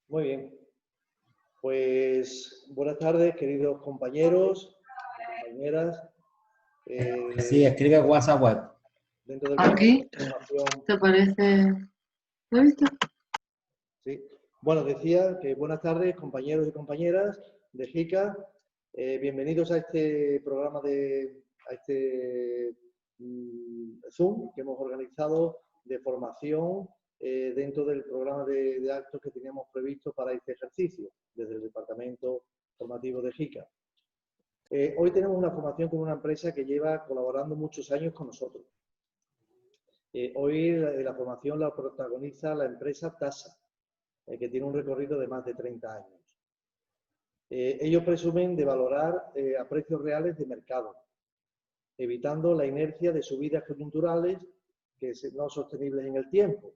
Muy bien. Pues buenas tardes, queridos compañeros y compañeras. Sí, escribe WhatsApp web. Dentro del Aquí formación. te parece. ¿Lo has visto? Sí. Bueno, decía que buenas tardes, compañeros y compañeras de JICA. Bienvenidos a este programa a este Zoom que hemos organizado de formación dentro del programa de actos que teníamos previsto para este ejercicio desde el Departamento Formativo de JICA. Hoy tenemos una formación con una empresa que lleva colaborando muchos años con nosotros. Hoy la formación la protagoniza la empresa TASA, que tiene un recorrido de más de 30 años. Ellos presumen de valorar a precios reales de mercado, evitando la inercia de subidas coyunturales que no sostenibles en el tiempo.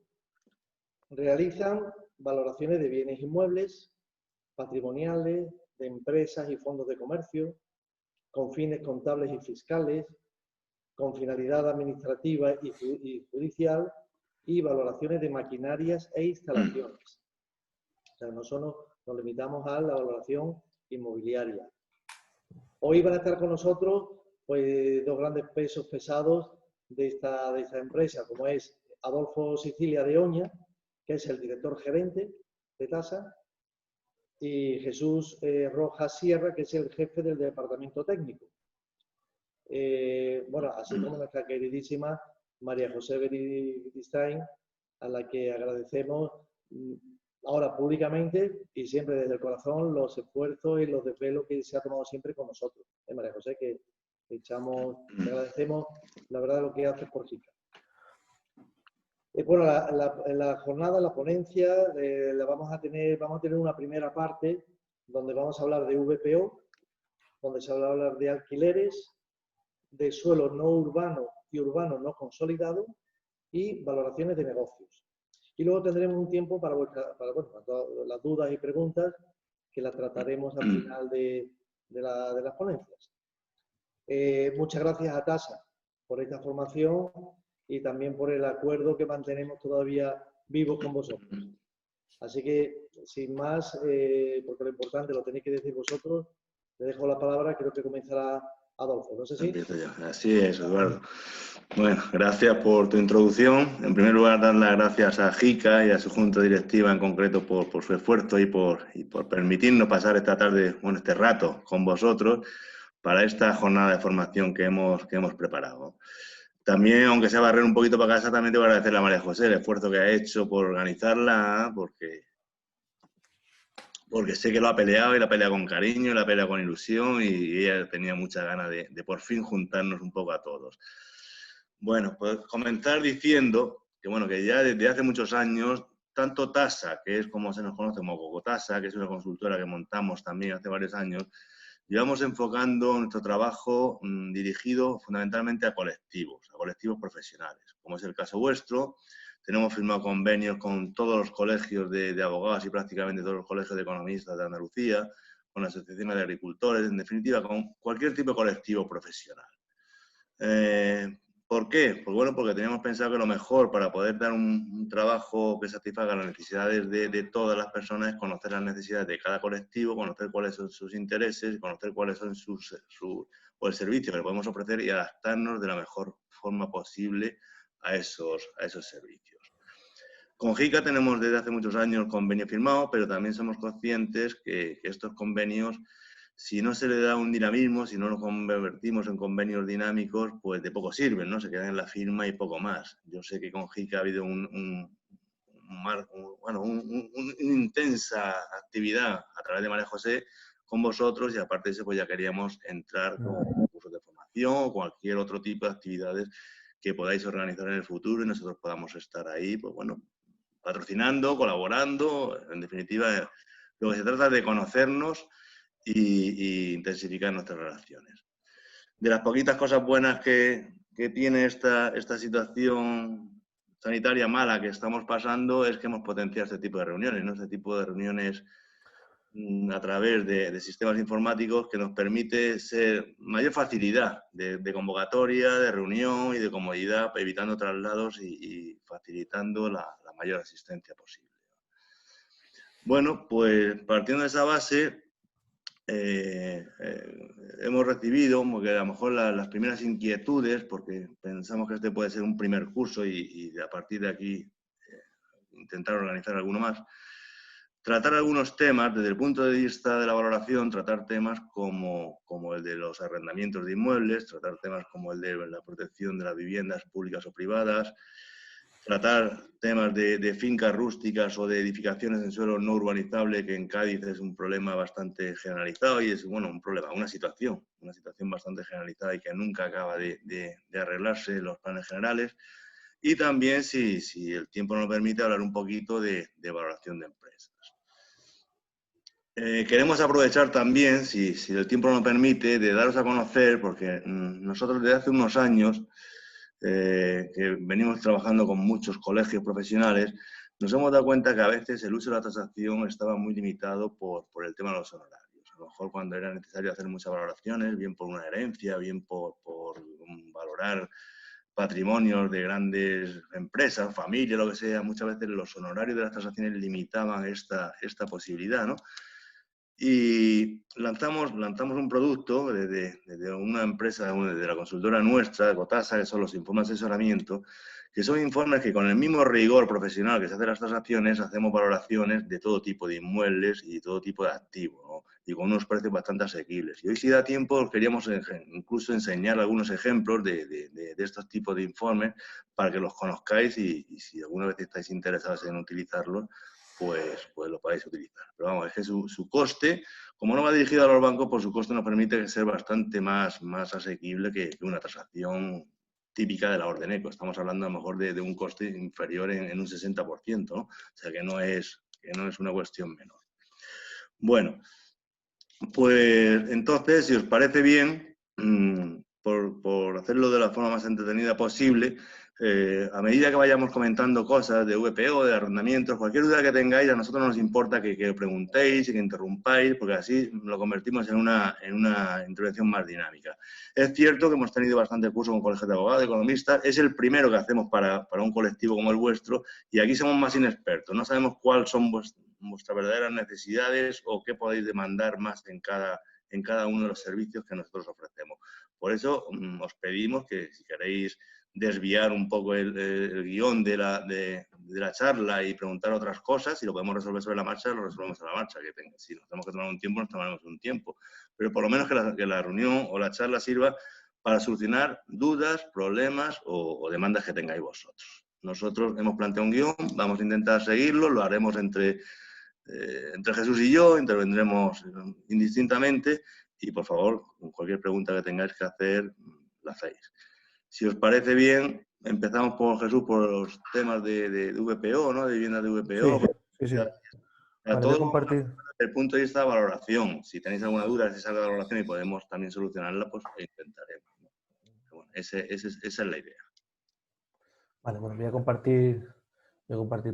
Realizan valoraciones de bienes inmuebles, patrimoniales, de empresas y fondos de comercio, con fines contables y fiscales, con finalidad administrativa y judicial, y valoraciones de maquinarias e instalaciones. O sea, no solo nos limitamos a la valoración inmobiliaria. Hoy van a estar con nosotros pues, dos grandes pesos pesados de esta empresa, como es Adolfo Sicilia de Oña, que es el director gerente de TASA, y Jesús Rojas Sierra, que es el jefe del departamento técnico. Bueno, así como nuestra queridísima María José Beristain, a la que agradecemos ahora públicamente y siempre desde el corazón los esfuerzos y los desvelos que se ha tomado siempre con nosotros. María José, que te agradecemos la verdad lo que haces por JICA. Bueno, la jornada, la ponencia, vamos a tener una primera parte donde vamos a hablar de VPO, donde se va a hablar de alquileres, de suelo no urbano y urbano no consolidado y valoraciones de negocios. Y luego tendremos un tiempo para las dudas y preguntas que las trataremos al final de las ponencias. Muchas gracias a TASA por esta formación y también por el acuerdo que mantenemos todavía vivo con vosotros. Así que, sin más, porque lo importante lo tenéis que decir vosotros, le dejo la palabra, creo que comenzará Adolfo. No sé si... Empiezo yo. Así es, Eduardo. Bueno, gracias por tu introducción. En primer lugar, dar las gracias a JICA y a su junta directiva en concreto por su esfuerzo y por permitirnos pasar esta tarde, este rato con vosotros para esta jornada de formación que hemos preparado. También, aunque sea barrer un poquito para casa, también tengo que agradecerle a María José el esfuerzo que ha hecho por organizarla, porque sé que lo ha peleado y la pelea con cariño, la pelea con ilusión y ella tenía muchas ganas de por fin juntarnos un poco a todos. Bueno, pues comenzar diciendo que ya desde hace muchos años, tanto TASA, que es como se nos conoce como Cocotasa, que es una consultora que montamos también hace varios años, llevamos enfocando nuestro trabajo dirigido fundamentalmente a colectivos profesionales, como es el caso vuestro. Tenemos firmado convenios con todos los colegios de abogados y prácticamente todos los colegios de economistas de Andalucía, con las asociaciones de agricultores, en definitiva, con cualquier tipo de colectivo profesional. ¿Por qué? Pues bueno, porque teníamos pensado que lo mejor para poder dar un trabajo que satisfaga las necesidades de todas las personas es conocer las necesidades de cada colectivo, conocer cuáles son sus intereses, conocer cuáles son el servicio que le podemos ofrecer y adaptarnos de la mejor forma posible a esos servicios. Con JICA tenemos desde hace muchos años convenios firmados, pero también somos conscientes que estos convenios, si no se le da un dinamismo, si no los convertimos en convenios dinámicos, pues de poco sirven, ¿no? Se quedan en la firma y poco más. Yo sé que con JICA ha habido una intensa actividad a través de María José con vosotros y aparte de eso pues ya queríamos entrar con cursos de formación o cualquier otro tipo de actividades que podáis organizar en el futuro y nosotros podamos estar ahí, pues bueno, patrocinando, colaborando, en definitiva, lo que se trata es de conocernos y intensificar nuestras relaciones. De las poquitas cosas buenas que tiene esta situación sanitaria mala que estamos pasando es que hemos potenciado este tipo de reuniones, ¿no? Este tipo de reuniones a través de sistemas informáticos que nos permite ser mayor facilidad de convocatoria, de reunión y de comodidad, evitando traslados y facilitando la mayor asistencia posible. Bueno, pues partiendo de esa base, hemos recibido que a lo mejor las primeras inquietudes, porque pensamos que este puede ser un primer curso y a partir de aquí intentar organizar alguno más. Tratar algunos temas, desde el punto de vista de la valoración, tratar temas como el de los arrendamientos de inmuebles, tratar temas como el de la protección de las viviendas públicas o privadas, tratar temas de fincas rústicas o de edificaciones en suelo no urbanizable, que en Cádiz es un problema bastante generalizado y es, bueno, un problema, una situación bastante generalizada y que nunca acaba de arreglarse en los planes generales. Y también, si el tiempo nos permite, hablar un poquito de valoración de empresas. Queremos aprovechar también, si el tiempo nos permite, de daros a conocer, porque nosotros desde hace unos años, que venimos trabajando con muchos colegios profesionales, nos hemos dado cuenta que a veces el uso de la tasación estaba muy limitado por el tema de los honorarios. A lo mejor cuando era necesario hacer muchas valoraciones, bien por una herencia, bien por valorar patrimonios de grandes empresas, familias, lo que sea, muchas veces los honorarios de las tasaciones limitaban esta posibilidad, ¿no? Y lanzamos un producto desde una empresa, desde la consultora nuestra, Cotasa, que son los informes de asesoramiento, que son informes que con el mismo rigor profesional que se hace las tasaciones, hacemos valoraciones de todo tipo de inmuebles y de todo tipo de activos, ¿no? Y con unos precios bastante asequibles. Y hoy, si da tiempo, os queríamos incluso enseñar algunos ejemplos de estos tipos de informes para que los conozcáis y si alguna vez estáis interesados en utilizarlos, pues lo podáis utilizar. Pero vamos, es que su coste, como no va dirigido a los bancos, pues su coste nos permite ser bastante más asequible que una tasación típica de la orden ECO. Estamos hablando a lo mejor de un coste inferior en un 60%, ¿no? O sea que no es una cuestión menor. Bueno, pues entonces, si os parece bien, por hacerlo de la forma más entretenida posible, a medida que vayamos comentando cosas de VPO, de arrendamientos, cualquier duda que tengáis, a nosotros nos importa que preguntéis y que interrumpáis, porque así lo convertimos en una intervención más dinámica. Es cierto que hemos tenido bastante curso con colegios de abogados, de economistas, es el primero que hacemos para un colectivo como el vuestro, y aquí somos más inexpertos, no sabemos cuáles son vuestras verdaderas necesidades o qué podéis demandar más en cada uno de los servicios que nosotros ofrecemos. Por eso os pedimos que, si queréis desviar un poco el guión de la charla y preguntar otras cosas, si lo podemos resolver sobre la marcha, lo resolvemos a la marcha. Si nos tenemos que tomar un tiempo, nos tomaremos un tiempo. Pero por lo menos que la reunión o la charla sirva para solucionar dudas, problemas o demandas que tengáis vosotros. Nosotros hemos planteado un guión, vamos a intentar seguirlo, lo haremos entre Jesús y yo, intervendremos indistintamente y, por favor, cualquier pregunta que tengáis que hacer, la hacéis. Si os parece bien, empezamos por Jesús, por los temas de VPO, ¿no? De viviendas de VPO. Sí. A Vale, todo voy a compartir. desde el punto de vista de valoración. Si tenéis alguna duda de esa valoración y podemos también solucionarla, pues lo intentaremos. Bueno, esa es la idea. Vale, bueno, voy a compartir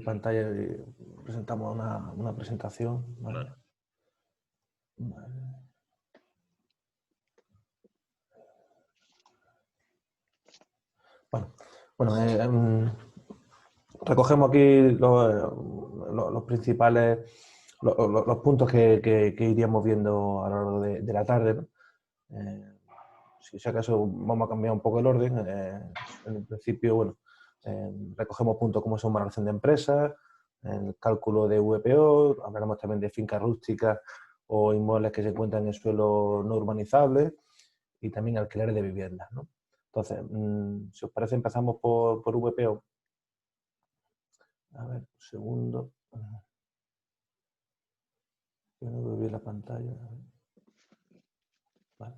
pantalla y presentamos una presentación. ¿Vale? Vale. Bueno, recogemos aquí los principales, los puntos que iríamos viendo a lo largo de la tarde, ¿no? Si acaso vamos a cambiar un poco el orden. En el principio, bueno, recogemos puntos como son valoración de empresas, el cálculo de VPO, hablaremos también de fincas rústicas o inmuebles que se encuentran en suelo no urbanizable y también alquileres de viviendas, ¿no? Entonces, si os parece, empezamos por VPO. A ver, un segundo. Yo no veo bien la pantalla. Vale.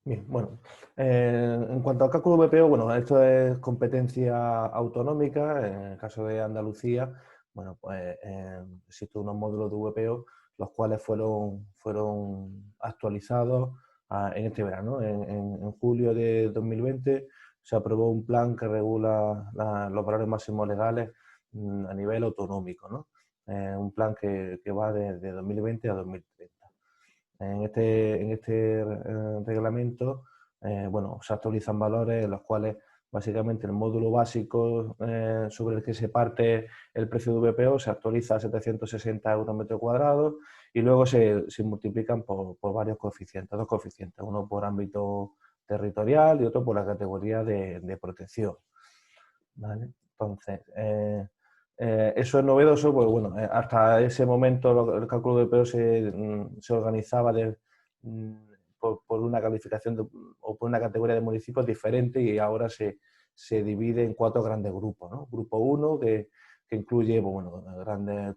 Bien, bueno, en cuanto al cálculo VPO, bueno, esto es competencia autonómica. En el caso de Andalucía, bueno, pues existen unos módulos de VPO, los cuales fueron actualizados en este verano. En julio de 2020 se aprobó un plan que regula los valores máximos legales a nivel autonómico, ¿no? Un plan que va de 2020 a 2030. En este reglamento, bueno, se actualizan valores en los cuales Básicamente el módulo básico sobre el que se parte el precio de VPO se actualiza a 760 euros metro cuadrado y luego se multiplican por varios coeficientes, dos coeficientes, uno por ámbito territorial y otro por la categoría de protección. ¿Vale? Entonces, eso es novedoso, pues bueno, hasta ese momento el cálculo de VPO se organizaba por una calificación o por una categoría de municipios diferente y ahora se divide en 4 grandes grupos, ¿no? Grupo 1, que incluye pues, bueno,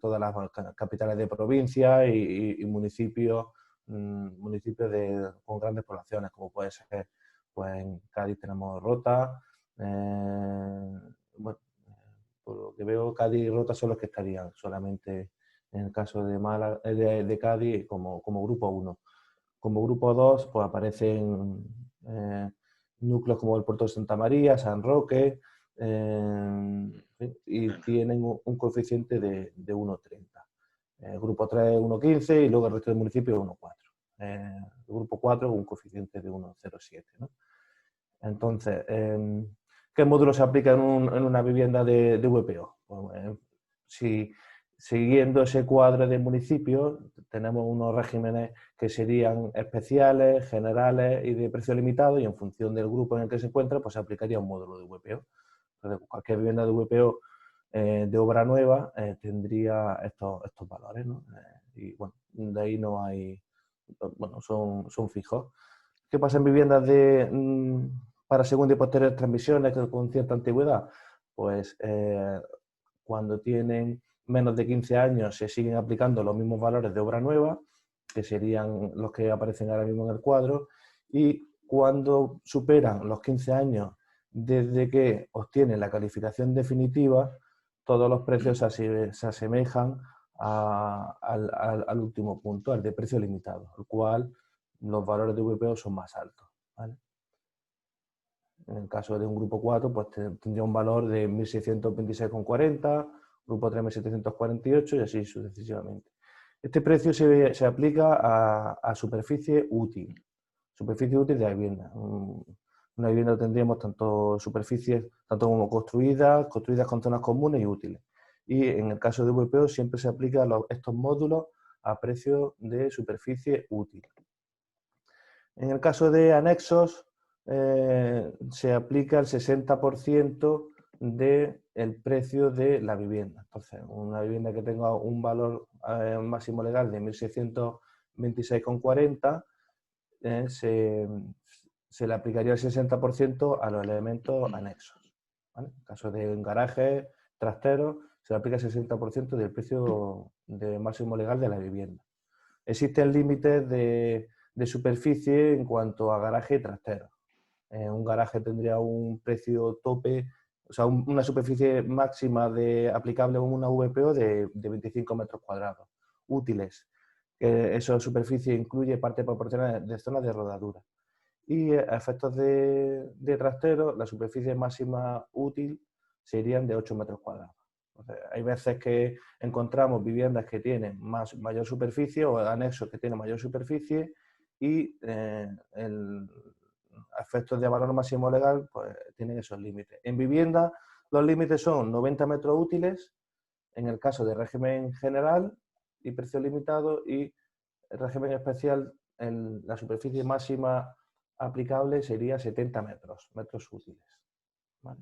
todas las capitales de provincia y municipios, con grandes poblaciones, como puede ser, pues en Cádiz tenemos Rota, bueno, por lo que veo, Cádiz y Rota son los que estarían solamente en el caso de Cádiz como grupo 1. Como grupo 2, pues aparecen núcleos como el Puerto de Santa María, San Roque, y tienen un coeficiente de 1,30. Grupo 3, 1,15 y luego el resto del municipio 1,4. El grupo 4, un coeficiente de 1,07. ¿No? Entonces, ¿qué módulo se aplica en una vivienda de VPO? Pues, siguiendo ese cuadro de municipios, tenemos unos regímenes que serían especiales, generales y de precio limitado, y en función del grupo en el que se encuentra, pues se aplicaría un módulo de VPO. Entonces, cualquier vivienda de VPO de obra nueva tendría estos valores, ¿no? Y bueno, de ahí no hay, bueno, son fijos. ¿Qué pasa en viviendas para segunda y posteriores transmisiones con cierta antigüedad? Pues cuando tienen menos de 15 años se siguen aplicando los mismos valores de obra nueva, que serían los que aparecen ahora mismo en el cuadro, y cuando superan los 15 años desde que obtienen la calificación definitiva, todos los precios se asemejan al último punto, al de precio limitado, al cual los valores de VPO son más altos. ¿Vale? En el caso de un grupo 4, pues tendría un valor de 1.626,40, grupo 3, 1.748 y así sucesivamente. Este precio se aplica a superficie útil de la vivienda. Una vivienda tendríamos tanto superficies, tanto como construidas con zonas comunes y útiles. Y en el caso de VPO siempre se aplican estos módulos a precio de superficie útil. En el caso de anexos, se aplica el 60% del precio de la vivienda. Entonces, una vivienda que tenga un valor máximo legal de 1.626,40 se le aplicaría el 60% a los elementos anexos. ¿Vale? En caso de un garaje, trastero, se le aplica el 60% del precio máximo legal de la vivienda. Existen límites de superficie en cuanto a garaje y trastero. Un garaje tendría un precio tope, o sea, una superficie máxima aplicable a una VPO de 25 metros cuadrados, útiles. Esa superficie incluye parte proporcional de zonas de rodadura. Y a efectos de trastero, la superficie máxima útil serían de 8 metros cuadrados. Entonces, hay veces que encontramos viviendas que tienen mayor superficie o anexos que tienen mayor superficie y a efectos de valor máximo legal pues tienen esos límites. En vivienda los límites son 90 metros útiles en el caso de régimen general y precio limitado, y el régimen especial la superficie máxima aplicable sería 70 metros útiles. ¿Vale?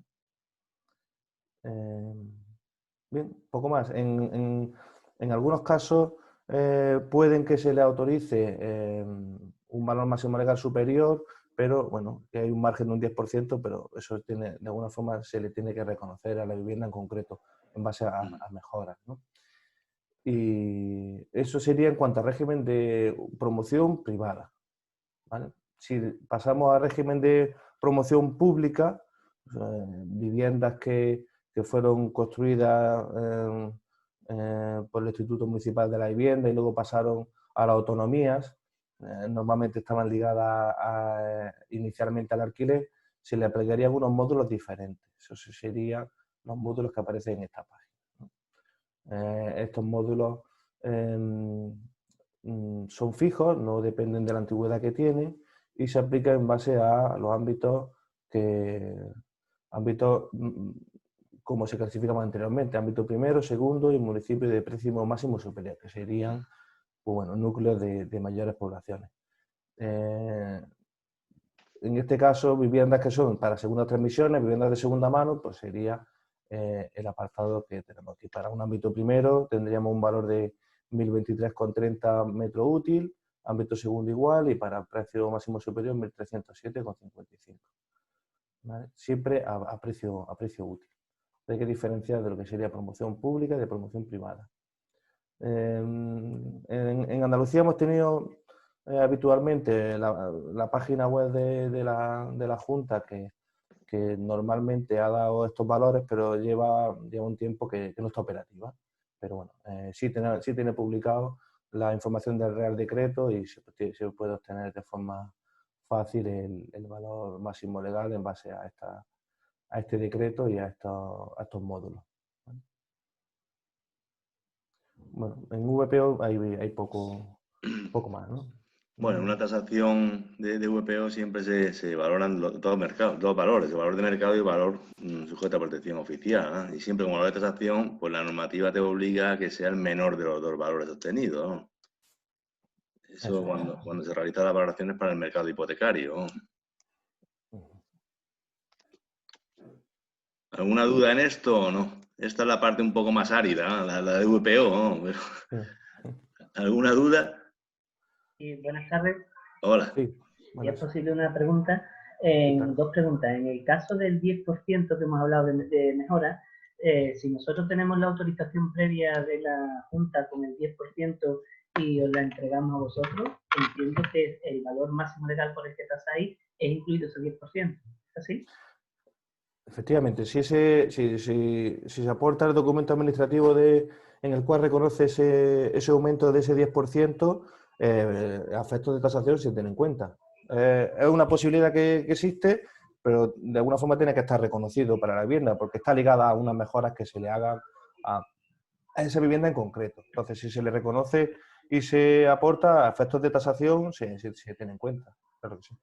Bien, poco más. En algunos casos pueden que se le autorice un valor máximo legal superior, pero bueno, que hay un margen de un 10%, pero eso de alguna forma se le tiene que reconocer a la vivienda en concreto en base a mejoras, ¿no? Y eso sería en cuanto a régimen de promoción privada. ¿Vale? Si pasamos al régimen de promoción pública, viviendas que fueron construidas por el Instituto Municipal de la Vivienda y luego pasaron a las autonomías, normalmente estaban ligadas inicialmente al alquiler, se le aplicarían unos módulos diferentes. Esos serían los módulos que aparecen en esta página. Estos módulos son fijos, no dependen de la antigüedad que tienen y se aplican en base a los ámbitos que ámbitos como se clasificaban anteriormente, ámbito primero, segundo y municipio de precio máximo superior, que serían pues bueno, núcleos de mayores poblaciones. En este caso, viviendas que son para segundas transmisiones, viviendas de segunda mano, pues sería el apartado que tenemos aquí. Para un ámbito primero tendríamos un valor de 1.023,30 metro útil, ámbito segundo igual, y para precio máximo superior 1.307,55. ¿Vale? Siempre a precio útil. Hay que diferenciar de lo que sería promoción pública y de promoción privada. En Andalucía hemos tenido habitualmente la página web de la Junta que normalmente ha dado estos valores, pero lleva un tiempo que no está operativa. Pero bueno, sí tiene publicado la información del Real Decreto y se puede obtener de forma fácil el valor máximo legal en base a este decreto y a estos módulos. Bueno, en VPO hay poco más, ¿no? Bueno, en una tasación de VPO siempre se valoran dos valores, el valor de mercado y el valor sujeto a protección oficial, ¿no? Y siempre como valor de tasación, pues la normativa te obliga a que sea el menor de los dos valores obtenidos, ¿no? Eso cuando se realizan las valoraciones para el mercado hipotecario. ¿Alguna duda en esto o no? Esta es la parte un poco más árida, ¿no? la de VPO, ¿no? ¿Alguna duda? Sí, buenas tardes. Hola. Sí, si es posible una pregunta, dos preguntas. En el caso del 10% que hemos hablado de mejora, si nosotros tenemos la autorización previa de la Junta con el 10% y os la entregamos a vosotros, entiendo que el valor máximo legal por el que tasáis es incluido ese 10%. ¿Es así? Efectivamente, si se aporta el documento administrativo en el cual reconoce ese aumento de ese 10%, efectos de tasación se tienen en cuenta. Es una posibilidad que existe, pero de alguna forma tiene que estar reconocido para la vivienda, porque está ligada a unas mejoras que se le hagan a esa vivienda en concreto. Entonces, si se le reconoce y se aporta a efectos de tasación, se tiene en cuenta. Claro que sí.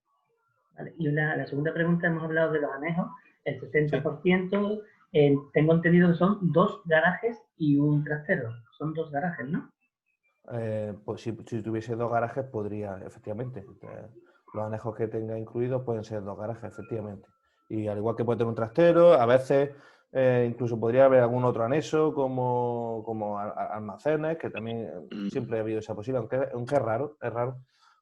Vale. Y la segunda pregunta, hemos hablado de los anejos. El 60%, tengo entendido que son 2 garajes y un trastero. Son 2 garajes, ¿no? Pues si tuviese 2 garajes, podría, efectivamente. Los anejos que tenga incluidos pueden ser 2 garajes, efectivamente. Y al igual que puede tener un trastero, a veces incluso podría haber algún otro anexo como almacenes, que también siempre ha habido esa posibilidad, aunque es raro.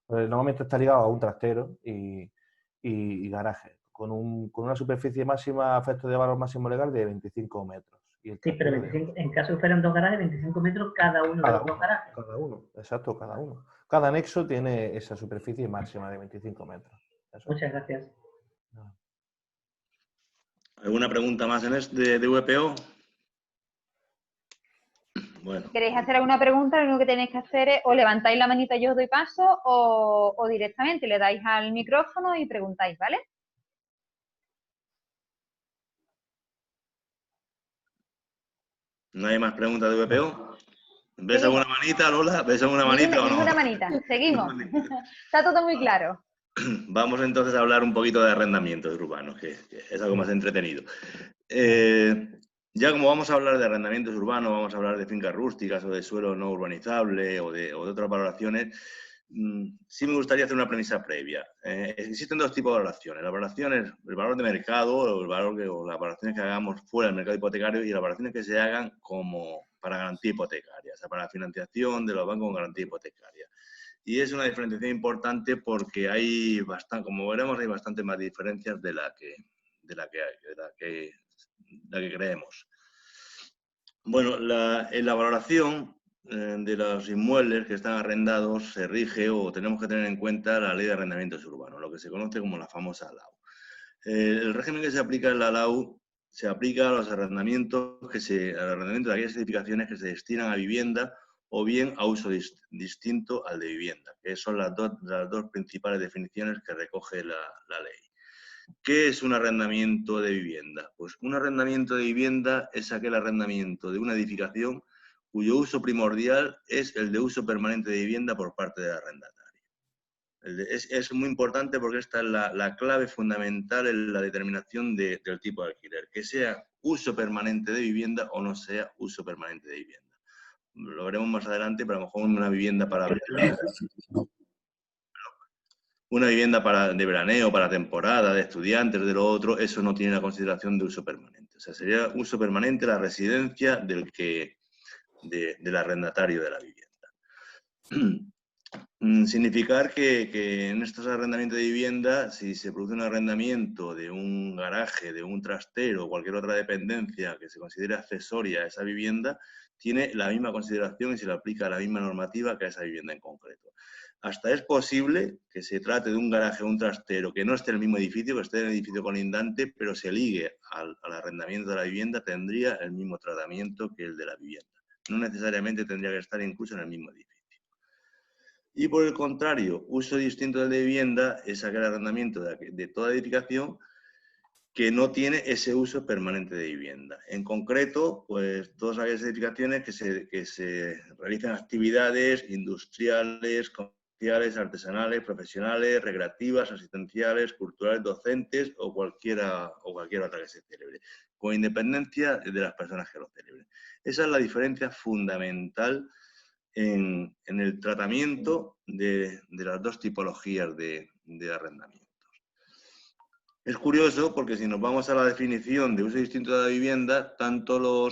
Normalmente está ligado a un trastero y garaje, con una superficie máxima a efectos de valor máximo legal de 25 metros. Y el sí, pero 25, en caso de fueran 2 garajes, 25 metros cada uno de los 2 garajes. Cada uno, exacto, cada uno. Cada anexo tiene esa superficie máxima de 25 metros. Eso. Muchas gracias. ¿Alguna pregunta más en este de VPO? Bueno. Si queréis hacer alguna pregunta, lo único que tenéis que hacer es o levantáis la manita y yo os doy paso o directamente le dais al micrófono y preguntáis, ¿vale? ¿No hay más preguntas de VPO? ¿Ves alguna manita, Lola? ¿Ves alguna manita o no? Ninguna manita. Seguimos. Está todo muy claro. Vamos entonces a hablar un poquito de arrendamientos urbanos, que es algo más entretenido. Ya como vamos a hablar de arrendamientos urbanos, vamos a hablar de fincas rústicas o de suelo no urbanizable o de otras valoraciones, sí me gustaría hacer una premisa previa. Existen 2 tipos de valoraciones. La valoración es el valor de mercado o las valoraciones que hagamos fuera del mercado hipotecario y las valoraciones que se hagan como para garantía hipotecaria, o sea, para la financiación de los bancos con garantía hipotecaria. Y es una diferenciación importante porque hay bastante, como veremos, hay bastante más diferencias de la que creemos. Bueno, en la valoración de los inmuebles que están arrendados se rige o tenemos que tener en cuenta la ley de arrendamientos urbanos, lo que se conoce como la famosa LAU. El régimen que se aplica en la LAU se aplica a los arrendamientos de aquellas edificaciones que se destinan a vivienda o bien a uso distinto al de vivienda, que son las dos principales definiciones que recoge la ley. ¿Qué es un arrendamiento de vivienda? Pues un arrendamiento de vivienda es aquel arrendamiento de una edificación cuyo uso primordial es el de uso permanente de vivienda por parte del arrendatario. Es muy importante porque esta es la clave fundamental en la determinación del tipo de alquiler, que sea uso permanente de vivienda o no sea uso permanente de vivienda. Lo veremos más adelante, pero a lo mejor una vivienda para de veraneo, para temporada, de estudiantes, de lo otro, eso no tiene la consideración de uso permanente. O sea, sería uso permanente la residencia del arrendatario de la vivienda. Significar que en estos arrendamientos de vivienda, si se produce un arrendamiento de un garaje, de un trastero o cualquier otra dependencia que se considere accesoria a esa vivienda, tiene la misma consideración y se le aplica la misma normativa que a esa vivienda en concreto. Hasta es posible que se trate de un garaje o un trastero que no esté en el mismo edificio, que esté en el edificio colindante, pero se ligue al arrendamiento de la vivienda, tendría el mismo tratamiento que el de la vivienda. No necesariamente tendría que estar incluso en el mismo edificio. Y por el contrario, uso distinto del de vivienda es aquel arrendamiento de toda edificación que no tiene ese uso permanente de vivienda. En concreto, pues todas aquellas edificaciones que se realizan actividades industriales, comerciales, artesanales, profesionales, recreativas, asistenciales, culturales, docentes o cualquier otra que se celebre, con independencia de las personas que lo celebren. Esa es la diferencia fundamental en el tratamiento de las dos tipologías de arrendamientos. Es curioso porque si nos vamos a la definición de uso distinto de la vivienda, tanto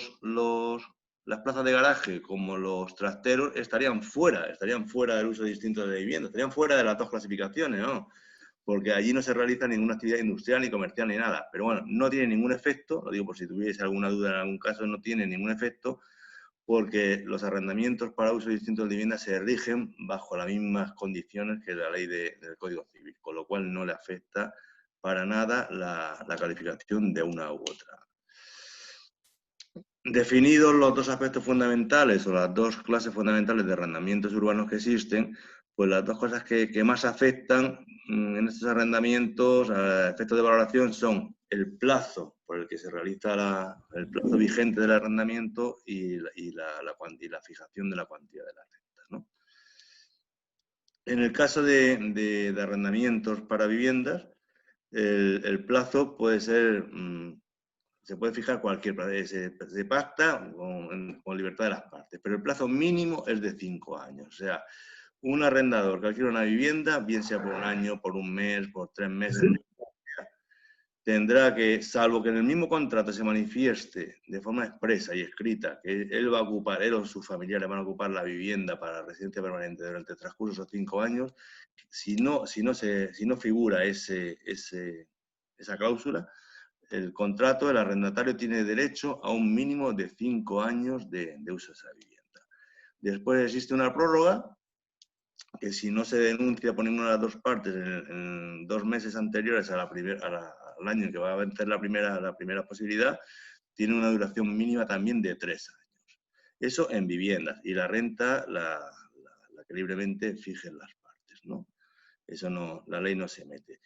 las plazas de garaje como los trasteros estarían fuera del uso distinto de la vivienda, estarían fuera de las dos clasificaciones, ¿no? Porque allí no se realiza ninguna actividad industrial ni comercial ni nada. Pero bueno, no tiene ningún efecto, lo digo por si tuviese alguna duda en algún caso, no tiene ningún efecto, porque los arrendamientos para uso distinto de vivienda se rigen bajo las mismas condiciones que la ley del Código Civil, con lo cual no le afecta para nada la calificación de una u otra. Definidos los dos aspectos fundamentales o las dos clases fundamentales de arrendamientos urbanos que existen, pues las dos cosas que más afectan en estos arrendamientos a efectos de valoración son el plazo por el que se realiza el plazo vigente del arrendamiento y la fijación de la cuantía de las rentas, ¿no? En el caso de arrendamientos para viviendas, el plazo puede ser, se puede fijar cualquier plazo, se pacta con libertad de las partes, pero el plazo mínimo es de 5 años. O sea, un arrendador que alquila una vivienda, bien sea por un año, por un mes, por 3 meses, tendrá que, salvo que en el mismo contrato se manifieste de forma expresa y escrita que él va a ocupar, él o sus familiares van a ocupar la vivienda para la residencia permanente durante el transcurso de esos 5 años, si no figura esa cláusula, el contrato, el arrendatario tiene derecho a un mínimo de 5 años de uso de esa vivienda. Después existe una prórroga, que si no se denuncia por ninguna de las dos partes en 2 meses anteriores al año en que va a vencer la primera posibilidad, tiene una duración mínima también de 3 años. Eso en viviendas. Y la renta, la que libremente fijen las partes, ¿no? Eso no, la ley no se mete.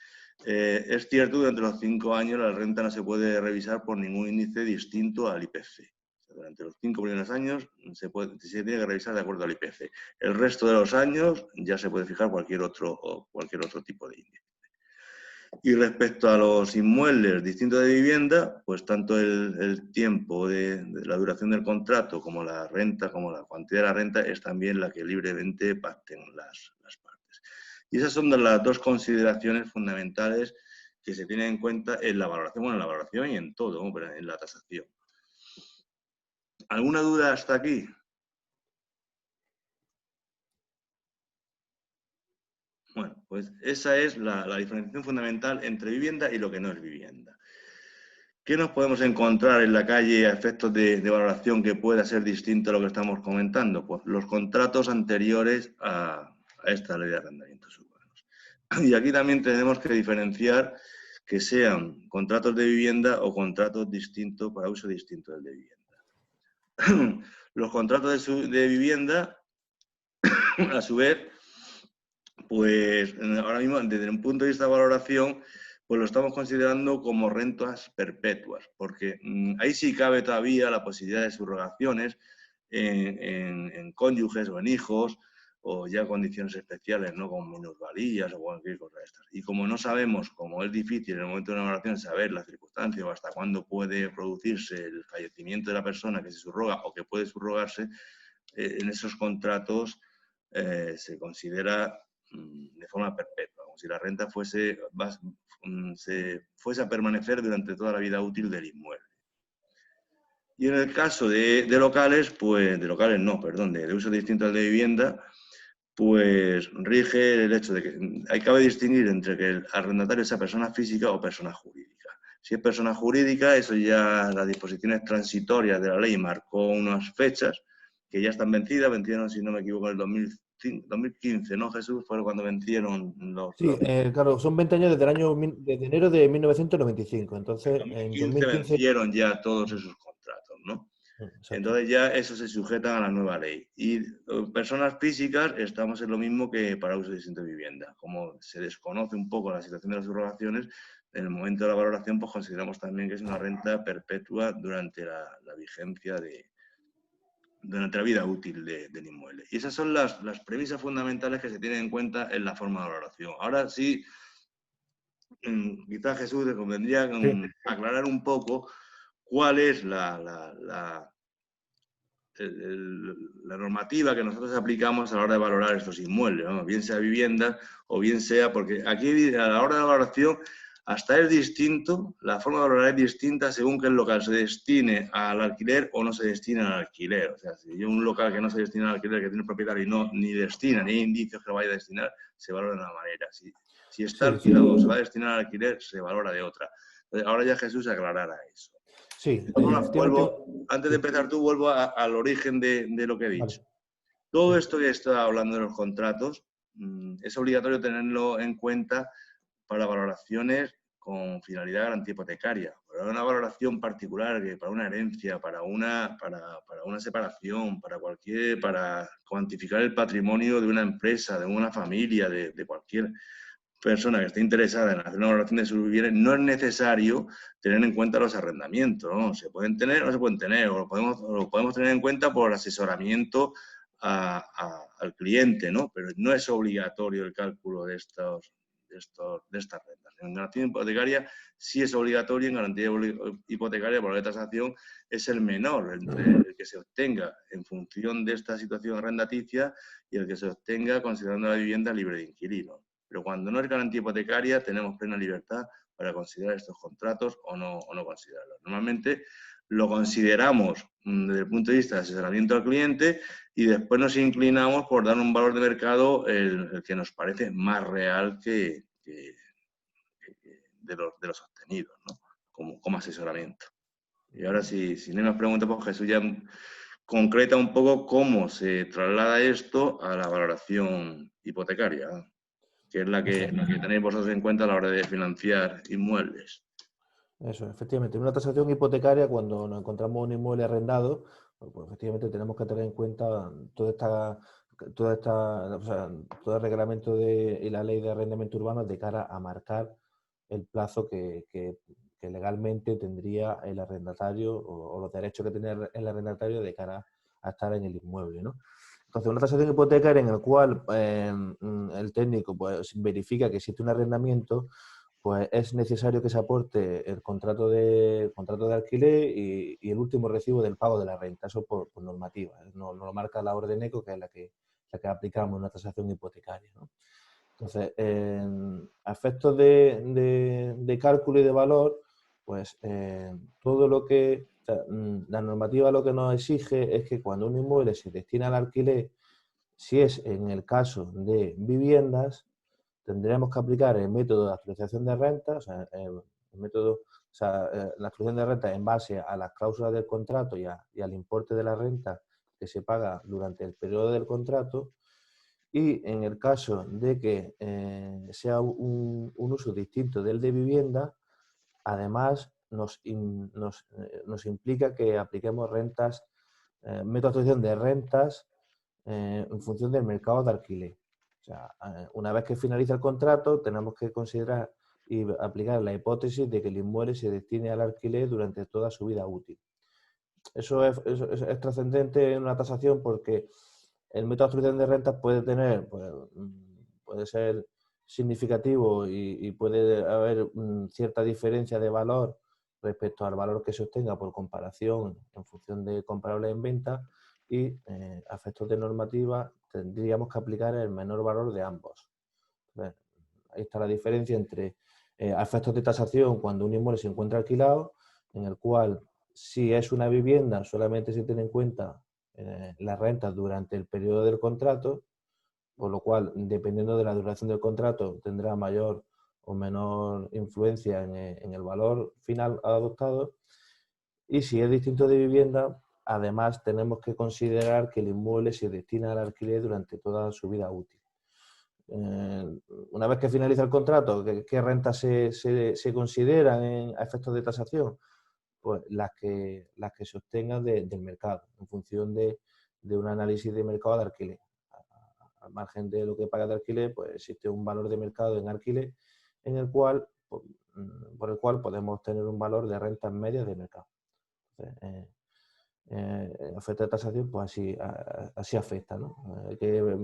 Es cierto que durante los 5 años la renta no se puede revisar por ningún índice distinto al IPC. Durante los 5 primeros años se tiene que revisar de acuerdo al IPC. El resto de los años ya se puede fijar cualquier otro tipo de índice. Y respecto a los inmuebles distintos de vivienda, pues tanto el tiempo de la duración del contrato como la renta, como la cuantía de la renta, es también la que libremente pacten las partes. Y esas son las dos consideraciones fundamentales que se tienen en cuenta en la valoración, bueno, en la valoración y en todo, ¿no? Pero en la tasación. ¿Alguna duda hasta aquí? Bueno, pues esa es la diferenciación fundamental entre vivienda y lo que no es vivienda. ¿Qué nos podemos encontrar en la calle a efectos de valoración que pueda ser distinto a lo que estamos comentando? Pues los contratos anteriores a esta ley de arrendamientos urbanos. Y aquí también tenemos que diferenciar que sean contratos de vivienda o contratos distintos para uso distinto del de vivienda. Los contratos de vivienda, a su vez, pues ahora mismo, desde un punto de vista de valoración, pues lo estamos considerando como rentas perpetuas, porque ahí sí cabe todavía la posibilidad de subrogaciones en cónyuges o en hijos, o ya condiciones especiales, ¿no? Como minusvalías o cualquier cosa de estas. Y como no sabemos, como es difícil en el momento de una valoración saber las circunstancias o hasta cuándo puede producirse el fallecimiento de la persona que se subroga o que puede subrogarse, en esos contratos se considera de forma perpetua, como si la renta fuese a permanecer durante toda la vida útil del inmueble. Y en el caso de locales, pues, de uso distinto al de vivienda, pues rige el hecho de que cabe distinguir entre que el arrendatario sea persona física o persona jurídica. Si es persona jurídica, eso ya las disposiciones transitorias de la ley marcó unas fechas que ya están vencieron, si no me equivoco, en el 2015, ¿no, Jesús? Fue cuando vencieron los... Sí, claro, son 20 años desde enero de 1995, entonces en en 2015 vencieron ya todos esos contratos, ¿no? Exacto. Entonces ya eso se sujeta a la nueva ley. Y personas físicas estamos en lo mismo que para uso distinto de vivienda. Como se desconoce un poco la situación de las subrogaciones, en el momento de la valoración pues consideramos también que es una renta perpetua durante la vigencia durante la vida útil del inmueble. Y esas son las premisas fundamentales que se tienen en cuenta en la forma de valoración. Ahora sí, quizás Jesús te convendría aclarar un poco cuál es la normativa que nosotros aplicamos a la hora de valorar estos inmuebles, ¿no? Bien sea vivienda o bien sea, porque aquí a la hora de la valoración hasta es distinto, la forma de valorar es distinta según que el local se destine al alquiler o no se destine al alquiler. O sea, si hay un local que no se destina al alquiler, que tiene el propietario y no ni destina, ni hay indicios que lo vaya a destinar, se valora de una manera. Si está alquilado o se va a destinar al alquiler, se valora de otra. Entonces, ahora ya Jesús aclarará eso. Sí, Antes de empezar tú, vuelvo al origen de lo que he dicho. Vale. Todo esto que está hablando de los contratos, es obligatorio tenerlo en cuenta para valoraciones con finalidad de garantía hipotecaria. Para una valoración particular, para una herencia, para una separación, para cuantificar el patrimonio de una empresa, de una familia, de cualquier persona que esté interesada en hacer una valoración de sus bienes, no es necesario tener en cuenta los arrendamientos, ¿no? Se pueden tener o no se pueden tener, o lo podemos tener en cuenta por asesoramiento al cliente, ¿no? Pero no es obligatorio el cálculo de estas rentas. En garantía hipotecaria sí es obligatorio, en garantía hipotecaria por la tasación es el menor entre el que se obtenga en función de esta situación arrendaticia y el que se obtenga considerando la vivienda libre de inquilino. Pero cuando no es garantía hipotecaria tenemos plena libertad para considerar estos contratos o no considerarlos. Normalmente lo consideramos desde el punto de vista de asesoramiento al cliente y después nos inclinamos por dar un valor de mercado el que nos parece más real que de los obtenidos, ¿no? como asesoramiento. Y ahora, si no hay más preguntas, pues Jesús ya concreta un poco cómo se traslada esto a la valoración hipotecaria, ¿no? Que es la que tenéis vosotros en cuenta a la hora de financiar inmuebles. Eso, efectivamente. En una tasación hipotecaria, cuando nos encontramos un inmueble arrendado, pues efectivamente tenemos que tener en cuenta todo el reglamento y la ley de arrendamiento urbano de cara a marcar el plazo que legalmente tendría el arrendatario o los derechos que tiene el arrendatario de cara a estar en el inmueble, ¿no? Entonces, una tasación hipotecaria en la cual el técnico pues, verifica que existe un arrendamiento, pues es necesario que se aporte el contrato de alquiler y el último recibo del pago de la renta, eso por normativa. No lo marca la orden ECO, que es la que aplicamos en una tasación hipotecaria, ¿no? Entonces, a efectos de cálculo y de valor, pues todo lo que la normativa lo que nos exige es que cuando un inmueble se destina al alquiler, si es en el caso de viviendas, tendríamos que aplicar el método de actualización de renta, o sea, la actualización de renta en base a las cláusulas del contrato y al importe de la renta que se paga durante el periodo del contrato. Y en el caso de que sea un uso distinto del de vivienda, además nos implica que apliquemos rentas, método de actualización de rentas en función del mercado de alquiler. O sea, una vez que finaliza el contrato, tenemos que considerar y aplicar la hipótesis de que el inmueble se destine al alquiler durante toda su vida útil. Eso es trascendente en una tasación porque el método de actualización de rentas puede tener, pues, puede ser significativo y puede haber cierta diferencia de valor respecto al valor que se obtenga por comparación en función de comparables en venta, y a efectos de normativa tendríamos que aplicar el menor valor de ambos. Entonces, ahí está la diferencia entre a efectos de tasación cuando un inmueble se encuentra alquilado, en el cual si es una vivienda solamente se tiene en cuenta las rentas durante el periodo del contrato, por lo cual, dependiendo de la duración del contrato, tendrá mayor o menor influencia en el valor final adoptado. Y si es distinto de vivienda, además tenemos que considerar que el inmueble se destina al alquiler durante toda su vida útil. Una vez que finaliza el contrato, ¿qué rentas se consideran a efectos de tasación? Pues las que se obtengan del mercado, en función de un análisis de mercado de alquiler. Al margen de lo que paga de alquiler, pues existe un valor de mercado en alquiler en el cual, por el cual podemos tener un valor de rentas medias de mercado. Oferta de tasación, pues así afecta, ¿no? Hay que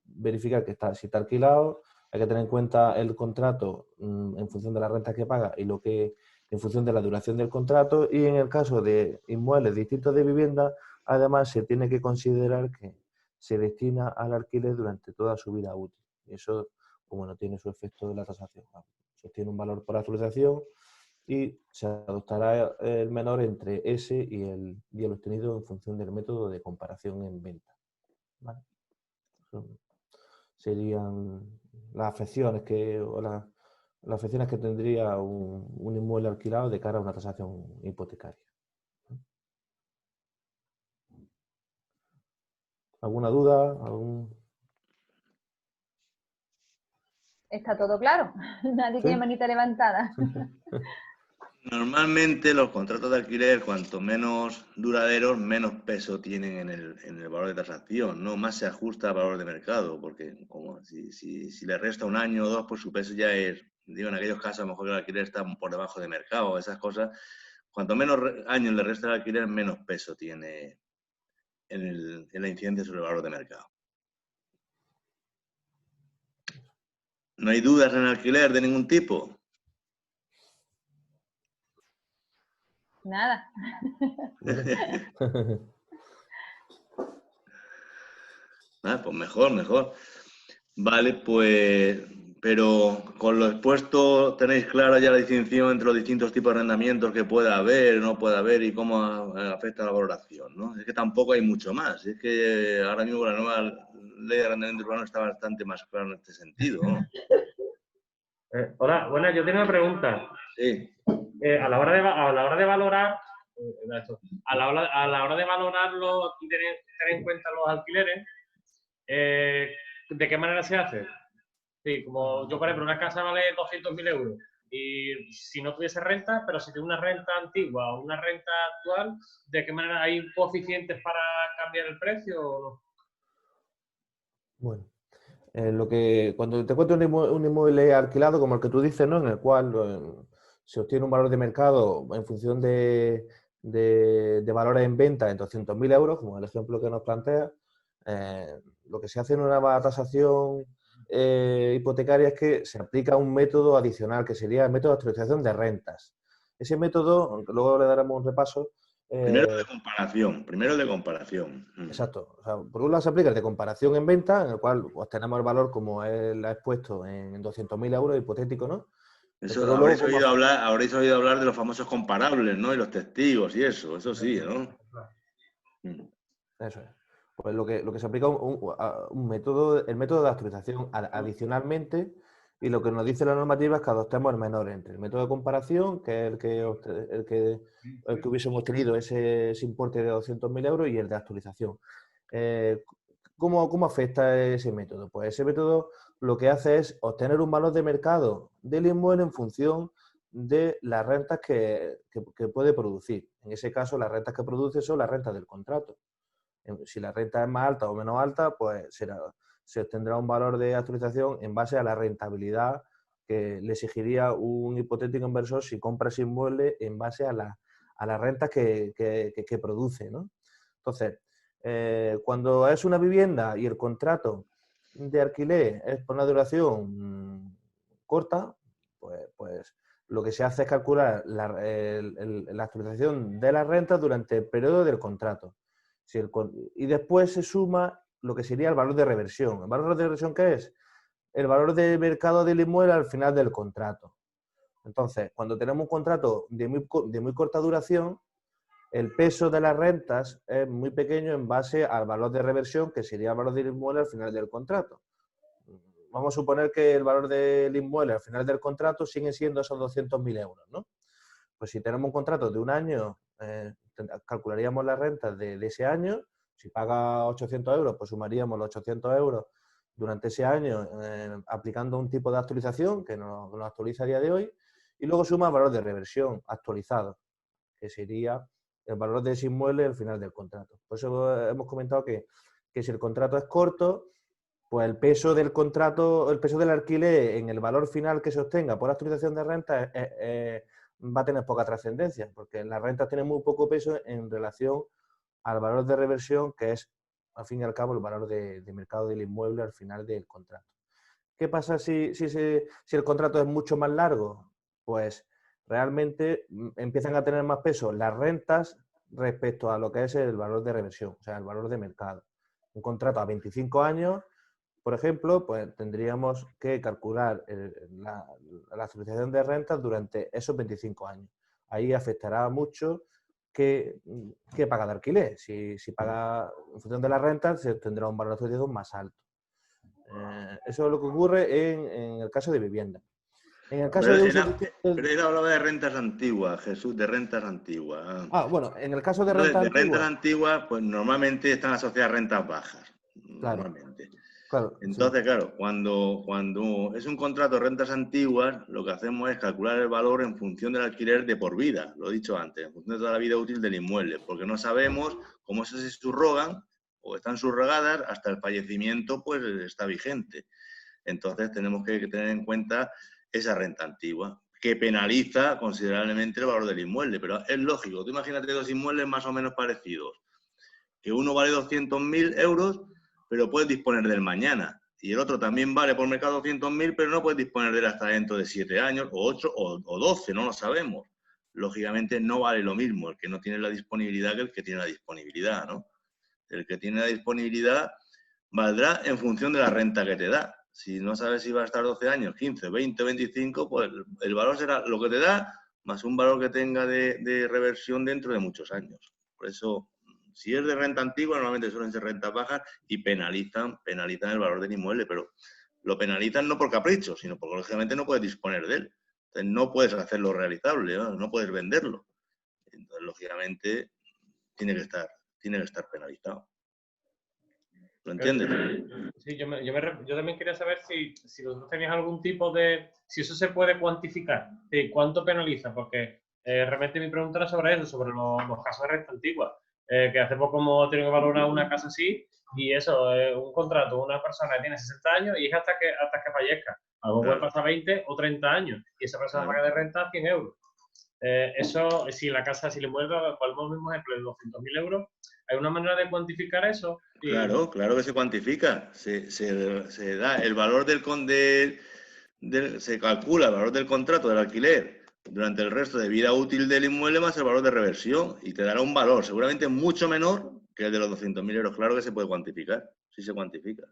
verificar que si está alquilado, hay que tener en cuenta el contrato en función de la renta que paga y en función de la duración del contrato, y en el caso de inmuebles distintos de vivienda, además se tiene que considerar que se destina al alquiler durante toda su vida útil. Y eso, pues bueno, tiene su efecto de la tasación. Se obtiene un valor por actualización y se adoptará el menor entre ese y el obtenido en función del método de comparación en venta. ¿Vale? Serían las afecciones las afecciones que tendría un inmueble alquilado de cara a una tasación hipotecaria. ¿Alguna duda? Está todo claro. Nadie tiene manita levantada. Normalmente los contratos de alquiler, cuanto menos duraderos, menos peso tienen en el valor de tasación, ¿no? Más se ajusta al valor de mercado, porque como si le resta un año o dos, pues su peso ya es, digo, en aquellos casos a lo mejor el alquiler está por debajo de mercado, esas cosas. Cuanto menos años le resta el alquiler, menos peso tiene en la incidencia sobre el valor de mercado. ¿No hay dudas en el alquiler de ningún tipo? Nada. Pues mejor. Vale, pues, pero con lo expuesto, ¿tenéis clara ya la distinción entre los distintos tipos de arrendamientos que pueda haber, no puede haber y cómo afecta la valoración, ¿no? Es que tampoco hay mucho más. Es que ahora mismo la nueva ley de arrendamiento urbano está bastante más clara en este sentido, ¿no? Hola, buenas, yo tengo una pregunta. Sí. A la hora de valorar, a la hora de valorarlo y tener en cuenta los alquileres, ¿de qué manera se hace? Sí, como yo, por ejemplo, una casa vale 200.000 euros y si no tuviese renta, pero si tiene una renta antigua o una renta actual, ¿de qué manera hay coeficientes para cambiar el precio o no? Bueno, cuando te cuento un inmueble alquilado como el que tú dices, ¿no? En el cual se obtiene un valor de mercado en función de valores en venta en 200.000 euros, como el ejemplo que nos plantea, lo que se hace en una tasación hipotecaria es que se aplica un método adicional, que sería el método de actualización de rentas. Ese método, aunque luego le daremos un repaso. Primero de comparación. Exacto. O sea, por un lado se aplica el de comparación en venta, en el cual pues, tenemos el valor como él ha expuesto en 200.000 euros, hipotético, ¿no? Eso, habréis oído hablar de los famosos comparables, ¿no? Y los testigos y eso sí, ¿no? Eso es. Pues lo que se aplica un método, el método de actualización adicionalmente, y lo que nos dice la normativa es que adoptemos el menor entre el método de comparación, que es el que hubiésemos tenido ese importe de 200.000 euros, y el de actualización. ¿Cómo afecta ese método? Pues ese método lo que hace es obtener un valor de mercado del inmueble en función de las rentas que puede producir. En ese caso, las rentas que produce son las rentas del contrato. Si la renta es más alta o menos alta, pues se obtendrá un valor de actualización en base a la rentabilidad que le exigiría un hipotético inversor si compra ese inmueble en base a las rentas que produce, ¿no? Entonces, Cuando es una vivienda y el contrato de alquiler es por una duración corta, pues lo que se hace es calcular la actualización de las rentas durante el periodo del contrato. Y después se suma lo que sería el valor de reversión. ¿El valor de reversión qué es? El valor de mercado del inmueble al final del contrato. Entonces, cuando tenemos un contrato de muy corta duración, el peso de las rentas es muy pequeño en base al valor de reversión, que sería el valor del inmueble al final del contrato. Vamos a suponer que el valor del inmueble al final del contrato sigue siendo esos 200.000 euros, ¿no? Pues si tenemos un contrato de un año, calcularíamos las rentas de ese año. Si paga 800 euros, pues sumaríamos los 800 euros durante ese año aplicando un tipo de actualización que nos actualiza a día de hoy, y luego suma el valor de reversión actualizado, que sería el valor de ese inmueble al final del contrato. Por eso hemos comentado que si el contrato es corto, pues el peso del contrato, el peso del alquiler en el valor final que se obtenga por la actualización de renta va a tener poca trascendencia, porque las rentas tienen muy poco peso en relación al valor de reversión, que es, al fin y al cabo, el valor de mercado del inmueble al final del contrato. ¿Qué pasa si el contrato es mucho más largo? Pues realmente empiezan a tener más peso las rentas respecto a lo que es el valor de reversión, o sea, el valor de mercado. Un contrato a 25 años, por ejemplo, pues tendríamos que calcular la actualización de rentas durante esos 25 años. Ahí afectará mucho qué paga de alquiler. Si paga en función de las rentas, se tendrá un valor de actualización más alto. Eso es lo que ocurre en el caso de vivienda. En el caso de uso... Pero él hablaba de rentas antiguas, Jesús, de rentas antiguas. Bueno, en el caso de rentas antiguas... De rentas antiguas, pues normalmente están asociadas a rentas bajas. Claro. Normalmente. Claro, entonces, sí. claro, cuando es un contrato de rentas antiguas, lo que hacemos es calcular el valor en función del alquiler de por vida, lo he dicho antes, en función de toda la vida útil del inmueble, porque no sabemos cómo se subrogan o están subrogadas hasta el fallecimiento, pues está vigente. Entonces, tenemos que tener en cuenta esa renta antigua, que penaliza considerablemente el valor del inmueble, pero es lógico. Tú imagínate dos inmuebles más o menos parecidos, que uno vale 200.000 euros, pero puedes disponer del mañana. Y el otro también vale por mercado 200.000, pero no puedes disponer de él hasta dentro de 7 años, o 8, o 12, no lo sabemos. Lógicamente no vale lo mismo el que no tiene la disponibilidad que el que tiene la disponibilidad, ¿no? El que tiene la disponibilidad valdrá en función de la renta que te da. Si no sabes si va a estar 12 años, 15, 20, 25, pues el valor será lo que te da, más un valor que tenga de reversión dentro de muchos años. Por eso... Si es de renta antigua, normalmente suelen ser rentas bajas y penalizan el valor del inmueble, pero lo penalizan no por capricho, sino porque lógicamente no puedes disponer de él. Entonces no puedes hacerlo realizable, no puedes venderlo. Entonces, lógicamente, tiene que estar penalizado. ¿Lo entiendes? Sí, yo también quería saber si vosotros tenéis algún tipo de... Si eso se puede cuantificar, ¿cuánto penaliza? Porque realmente mi pregunta era sobre eso, sobre los casos de renta antigua. Que hace poco hemos tenido que valorar una casa así y eso, un contrato, una persona que tiene 60 años y es hasta que fallezca. Algo puede pasar 20 o 30 años y esa persona paga de renta 100 euros. Eso, si la casa, si le mueve, por el mismo ejemplo, de 200.000 euros, ¿hay una manera de cuantificar eso? Claro que se cuantifica. Se da el valor se calcula el valor del contrato del alquiler durante el resto de vida útil del inmueble más el valor de reversión y te dará un valor seguramente mucho menor que el de los 200.000 euros. Claro que se puede cuantificar, sí se cuantifica.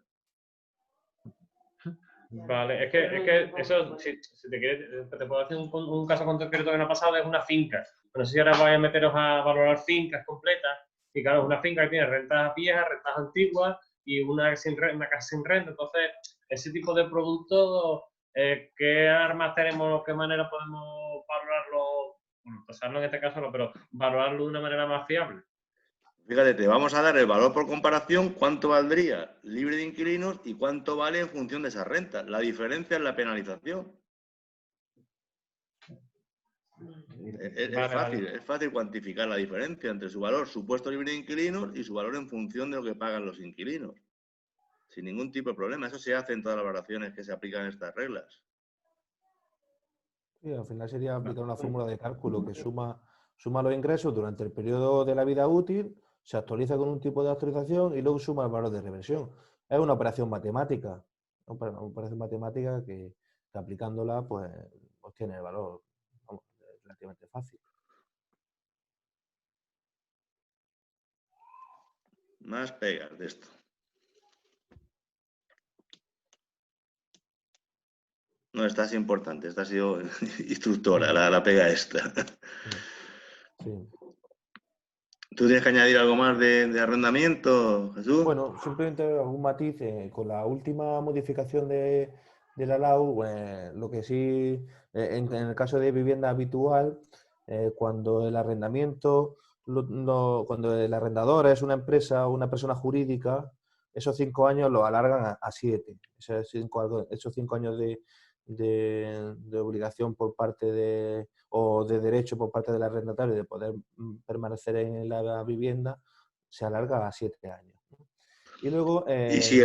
Vale, es que eso, si te puedo decir un caso concreto que no ha pasado, es una finca. No sé si ahora vais a meteros a valorar fincas completas. Y claro, es una finca que tiene rentas viejas, rentas antiguas y una casa sin renta. Entonces, ese tipo de productos, ¿qué armas tenemos? ¿Qué manera podemos valorarlo? Bueno, pasarlo en este caso no, pero valorarlo de una manera más fiable. Fíjate, te vamos a dar el valor por comparación, cuánto valdría libre de inquilinos y cuánto vale en función de esa renta. La diferencia es la penalización. Es fácil cuantificar la diferencia entre su valor supuesto libre de inquilinos y su valor en función de lo que pagan los inquilinos. Sin ningún tipo de problema. Eso se hace en todas las valoraciones que se aplican estas reglas. Sí, al final sería aplicar una fórmula de cálculo que suma los ingresos durante el periodo de la vida útil, se actualiza con un tipo de actualización y luego suma el valor de reversión. Es una operación matemática, que aplicándola pues obtiene el valor, vamos, relativamente fácil. Más pegas de esto. No, esta es importante, esta ha sido instructora, la pega esta. Sí. ¿Tú tienes que añadir algo más de arrendamiento, Jesús? Bueno, simplemente algún matiz. Con la última modificación de la LAU, lo que sí, en el caso de vivienda habitual, cuando el arrendamiento, cuando el arrendador es una empresa o una persona jurídica, esos 5 años los alargan a 7. Esos 5 años de obligación por parte o de derecho por parte del arrendatario de poder permanecer en la vivienda se alarga a 7 años. Y luego... y si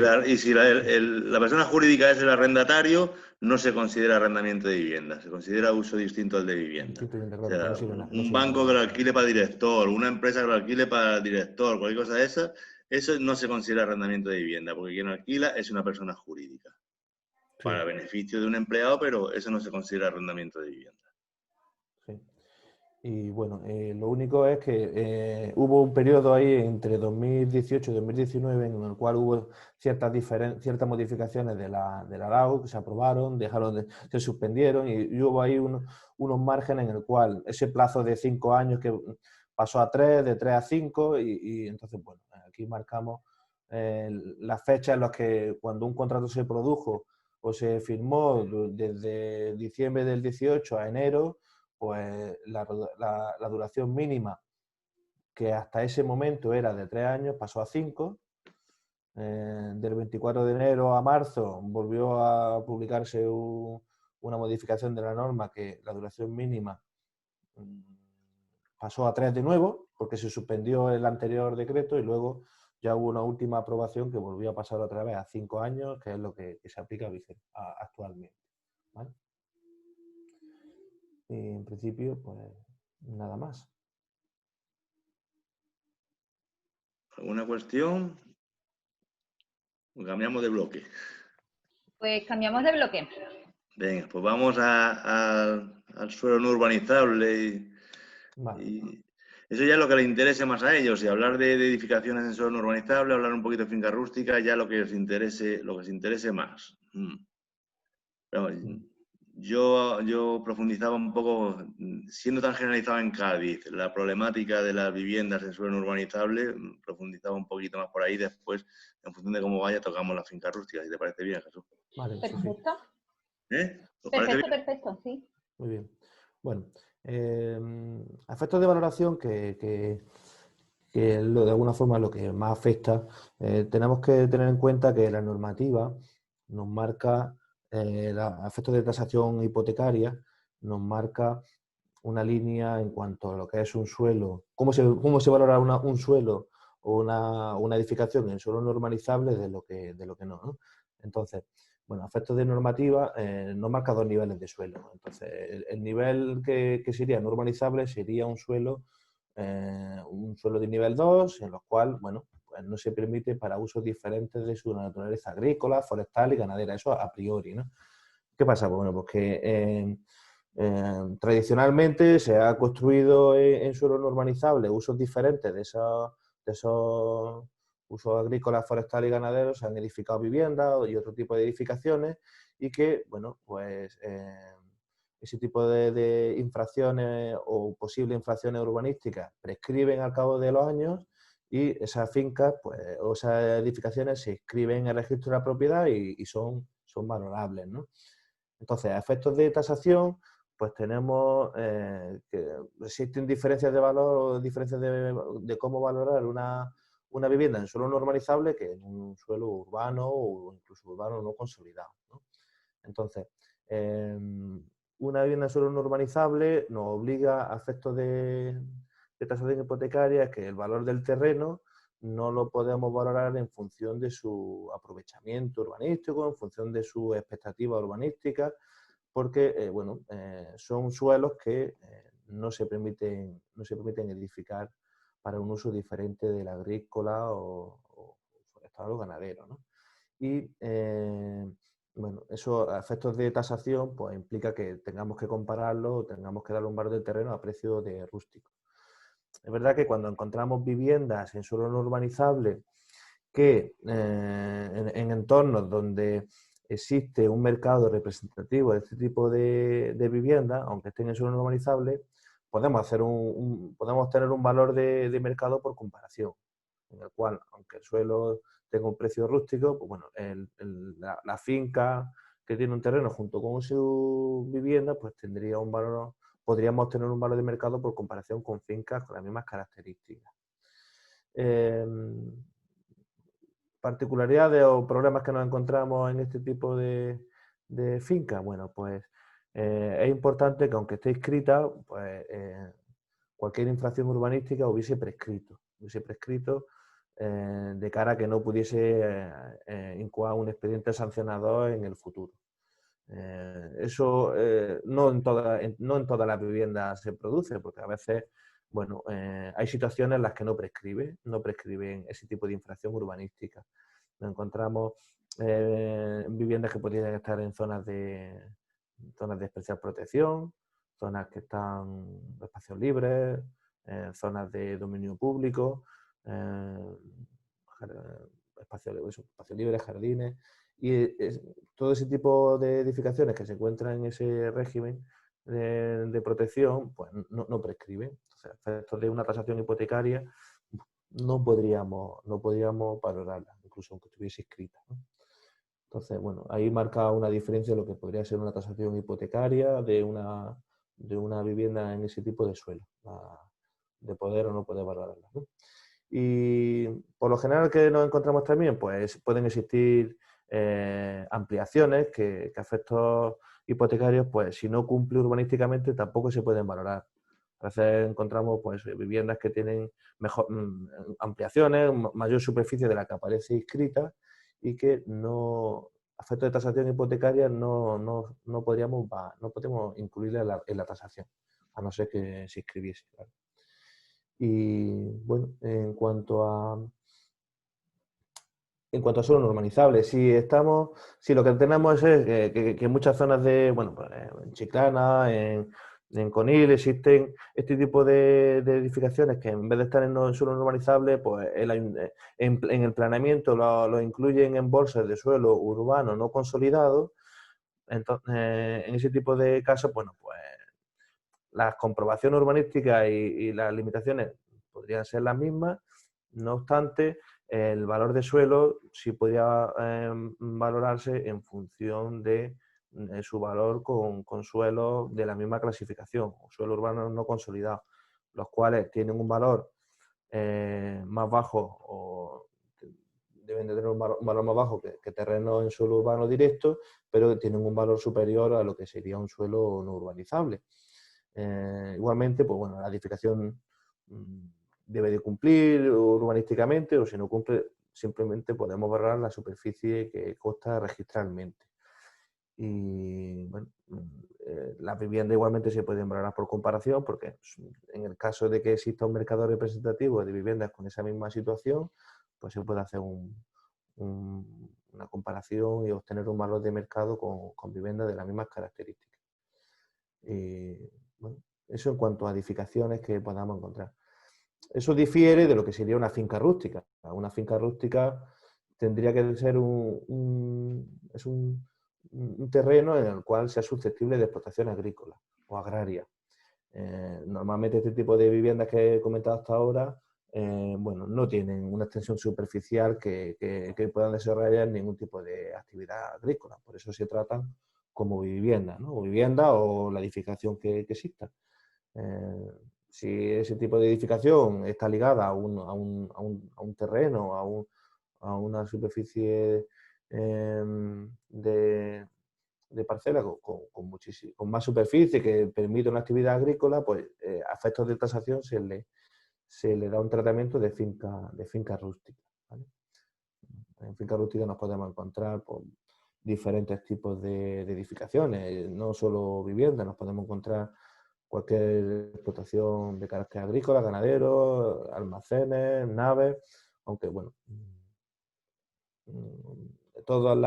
la persona jurídica es el arrendatario, no se considera arrendamiento de vivienda, se considera uso distinto al de vivienda. O sea, un banco que lo alquile para director, una empresa que lo alquile para director, cualquier cosa de esa, eso no se considera arrendamiento de vivienda, porque quien alquila es una persona jurídica. Sí. Para beneficio de un empleado, pero eso no se considera arrendamiento de vivienda. Sí. Y bueno, lo único es que hubo un periodo ahí entre 2018 y 2019 en el cual hubo ciertas modificaciones de la LAU que se aprobaron, se suspendieron y hubo ahí unos márgenes en el cual ese plazo de 5 años que pasó a 3, de 3 a 5 y entonces, bueno, aquí marcamos las fechas en las que cuando un contrato se produjo o se firmó desde diciembre del 18 a enero, pues la duración mínima, que hasta ese momento era de 3 años, pasó a 5. Del 24 de enero a marzo volvió a publicarse una modificación de la norma que la duración mínima pasó a 3 de nuevo, porque se suspendió el anterior decreto y luego ya hubo una última aprobación que volvió a pasar otra vez a 5 años, que es lo que se aplica actualmente. ¿Vale? Y en principio, pues nada más. ¿Alguna cuestión? Cambiamos de bloque. Pues cambiamos de bloque. Venga, pues vamos al suelo no urbanizable y eso ya es lo que les interese más a ellos. Y hablar de edificaciones en suelo no urbanizable, hablar un poquito de finca rústica, ya lo que les interese más. Pero yo profundizaba un poco, siendo tan generalizado en Cádiz, la problemática de las viviendas en suelo no urbanizable, profundizaba un poquito más por ahí. Después, en función de cómo vaya, tocamos la finca rústica, si te parece bien, Jesús. Vale, perfecto. Perfecto, sí. Muy bien. Bueno, efectos de valoración que de alguna forma lo que más afecta, tenemos que tener en cuenta que la normativa nos marca efectos de tasación hipotecaria, nos marca una línea en cuanto a lo que es un suelo, cómo se valora un suelo o una edificación en suelo normalizable de lo que no. Entonces, bueno, efectos de normativa nos marca 2 niveles de suelo. Entonces, el nivel que sería normalizable sería un suelo de nivel 2, en los cual, bueno, pues no se permite para usos diferentes de su naturaleza agrícola, forestal y ganadera. Eso a priori, ¿no? ¿Qué pasa? Bueno, pues que tradicionalmente se ha construido en suelo normalizable usos diferentes de esos usos agrícolas, forestales y ganaderos, se han edificado viviendas y otro tipo de edificaciones y que, bueno, pues ese tipo de infracciones o posibles infracciones urbanísticas prescriben al cabo de los años y esas fincas, pues, o esas edificaciones se inscriben en el registro de la propiedad y son valorables, ¿no? Entonces, a efectos de tasación, pues tenemos que existen diferencias de valor o diferencias de cómo valorar una vivienda en suelo normalizable que en un suelo urbano o incluso urbano no consolidado, ¿no? Entonces, una vivienda en suelo normalizable nos obliga a efectos de tasación hipotecaria que el valor del terreno no lo podemos valorar en función de su aprovechamiento urbanístico, en función de su expectativa urbanística, porque son suelos que no se permiten edificar para un uso diferente del agrícola o forestal o ganadero, ¿no? Y bueno, esos efectos de tasación pues implica que tengamos que compararlo o tengamos que darle un valor de terreno a precio de rústico. Es verdad que cuando encontramos viviendas en suelo no urbanizable que en entornos donde existe un mercado representativo de este tipo de viviendas, aunque estén en suelo no urbanizable, podemos tener un valor de mercado por comparación, en el cual, aunque el suelo tenga un precio rústico, pues bueno, la finca que tiene un terreno junto con su vivienda, pues tendría un valor, podríamos tener un valor de mercado por comparación con fincas con las mismas características. Particularidades o problemas que nos encontramos en este tipo de fincas, bueno, pues es importante que aunque esté inscrita, pues cualquier infracción urbanística hubiese prescrito de cara a que no pudiese incoar un expediente sancionador en el futuro. Eso no en todas las viviendas se produce, porque a veces, bueno, hay situaciones en las que no prescriben ese tipo de infracción urbanística. Nos encontramos viviendas que podrían estar en zonas de especial protección, zonas que están en espacios libres, zonas de dominio público, espacios libres, jardines, y todo ese tipo de edificaciones que se encuentran en ese régimen de protección, pues no prescriben. Entonces, efectos de una tasación hipotecaria no podríamos valorarla, incluso aunque estuviese inscrita, ¿no? Entonces, bueno, ahí marca una diferencia de lo que podría ser una tasación hipotecaria de una vivienda en ese tipo de suelo, de poder o no poder valorarla, ¿no? Y por lo general que nos encontramos también, pues pueden existir ampliaciones que a efectos hipotecarios, pues si no cumple urbanísticamente tampoco se pueden valorar. A veces encontramos pues viviendas que tienen ampliaciones, mayor superficie de la que aparece inscrita y que no, a efectos de tasación hipotecaria no podemos incluirla en la tasación, a no ser que se inscribiese, ¿vale? Y bueno, en cuanto a suelo no urbanizable, si lo que tenemos es que en muchas zonas pues, en Chiclana, en Conil, existen este tipo de edificaciones que en vez de estar en suelo no urbanizable, pues en el planeamiento lo incluyen en bolsas de suelo urbano no consolidado. Entonces, en ese tipo de casos, bueno, pues las comprobaciones urbanísticas y las limitaciones podrían ser las mismas, no obstante, el valor de suelo sí podría valorarse en función de su valor con suelos de la misma clasificación, o suelo urbano no consolidado, los cuales tienen un valor más bajo o deben de tener un valor más bajo que terrenos en suelo urbano directo, pero tienen un valor superior a lo que sería un suelo no urbanizable. Igualmente, pues bueno, la edificación debe de cumplir urbanísticamente, o si no cumple, simplemente podemos borrar la superficie que consta registralmente. Y bueno, las viviendas igualmente se pueden valorar por comparación, porque en el caso de que exista un mercado representativo de viviendas con esa misma situación, pues se puede hacer una comparación y obtener un valor de mercado con viviendas de las mismas características. Y bueno, eso en cuanto a edificaciones que podamos encontrar. Eso difiere de lo que sería una finca rústica. Una finca rústica tendría que ser un terreno en el cual sea susceptible de explotación agrícola o agraria. Normalmente este tipo de viviendas que he comentado hasta ahora, bueno, no tienen una extensión superficial que puedan desarrollar ningún tipo de actividad agrícola. Por eso se tratan como vivienda, ¿no? O vivienda o la edificación que exista. Si ese tipo de edificación está ligada a un terreno, a una superficie de parcela con más superficie que permite una actividad agrícola, pues a efectos de tasación se le da un tratamiento de finca rústica, ¿vale? En finca rústica nos podemos encontrar diferentes tipos de edificaciones, no solo viviendas, nos podemos encontrar cualquier explotación de carácter agrícola, ganadero, almacenes, naves, aunque bueno, todas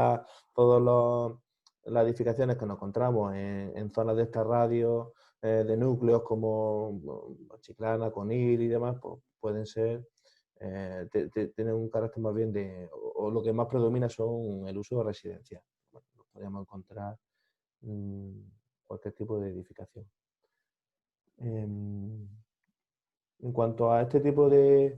las edificaciones que nos encontramos en zonas de esta radio, de núcleos como Chiclana, Conil y demás, pues pueden ser, tienen un carácter más bien o lo que más predomina son el uso residencial. Bueno, podríamos encontrar cualquier tipo de edificación. En cuanto a este tipo de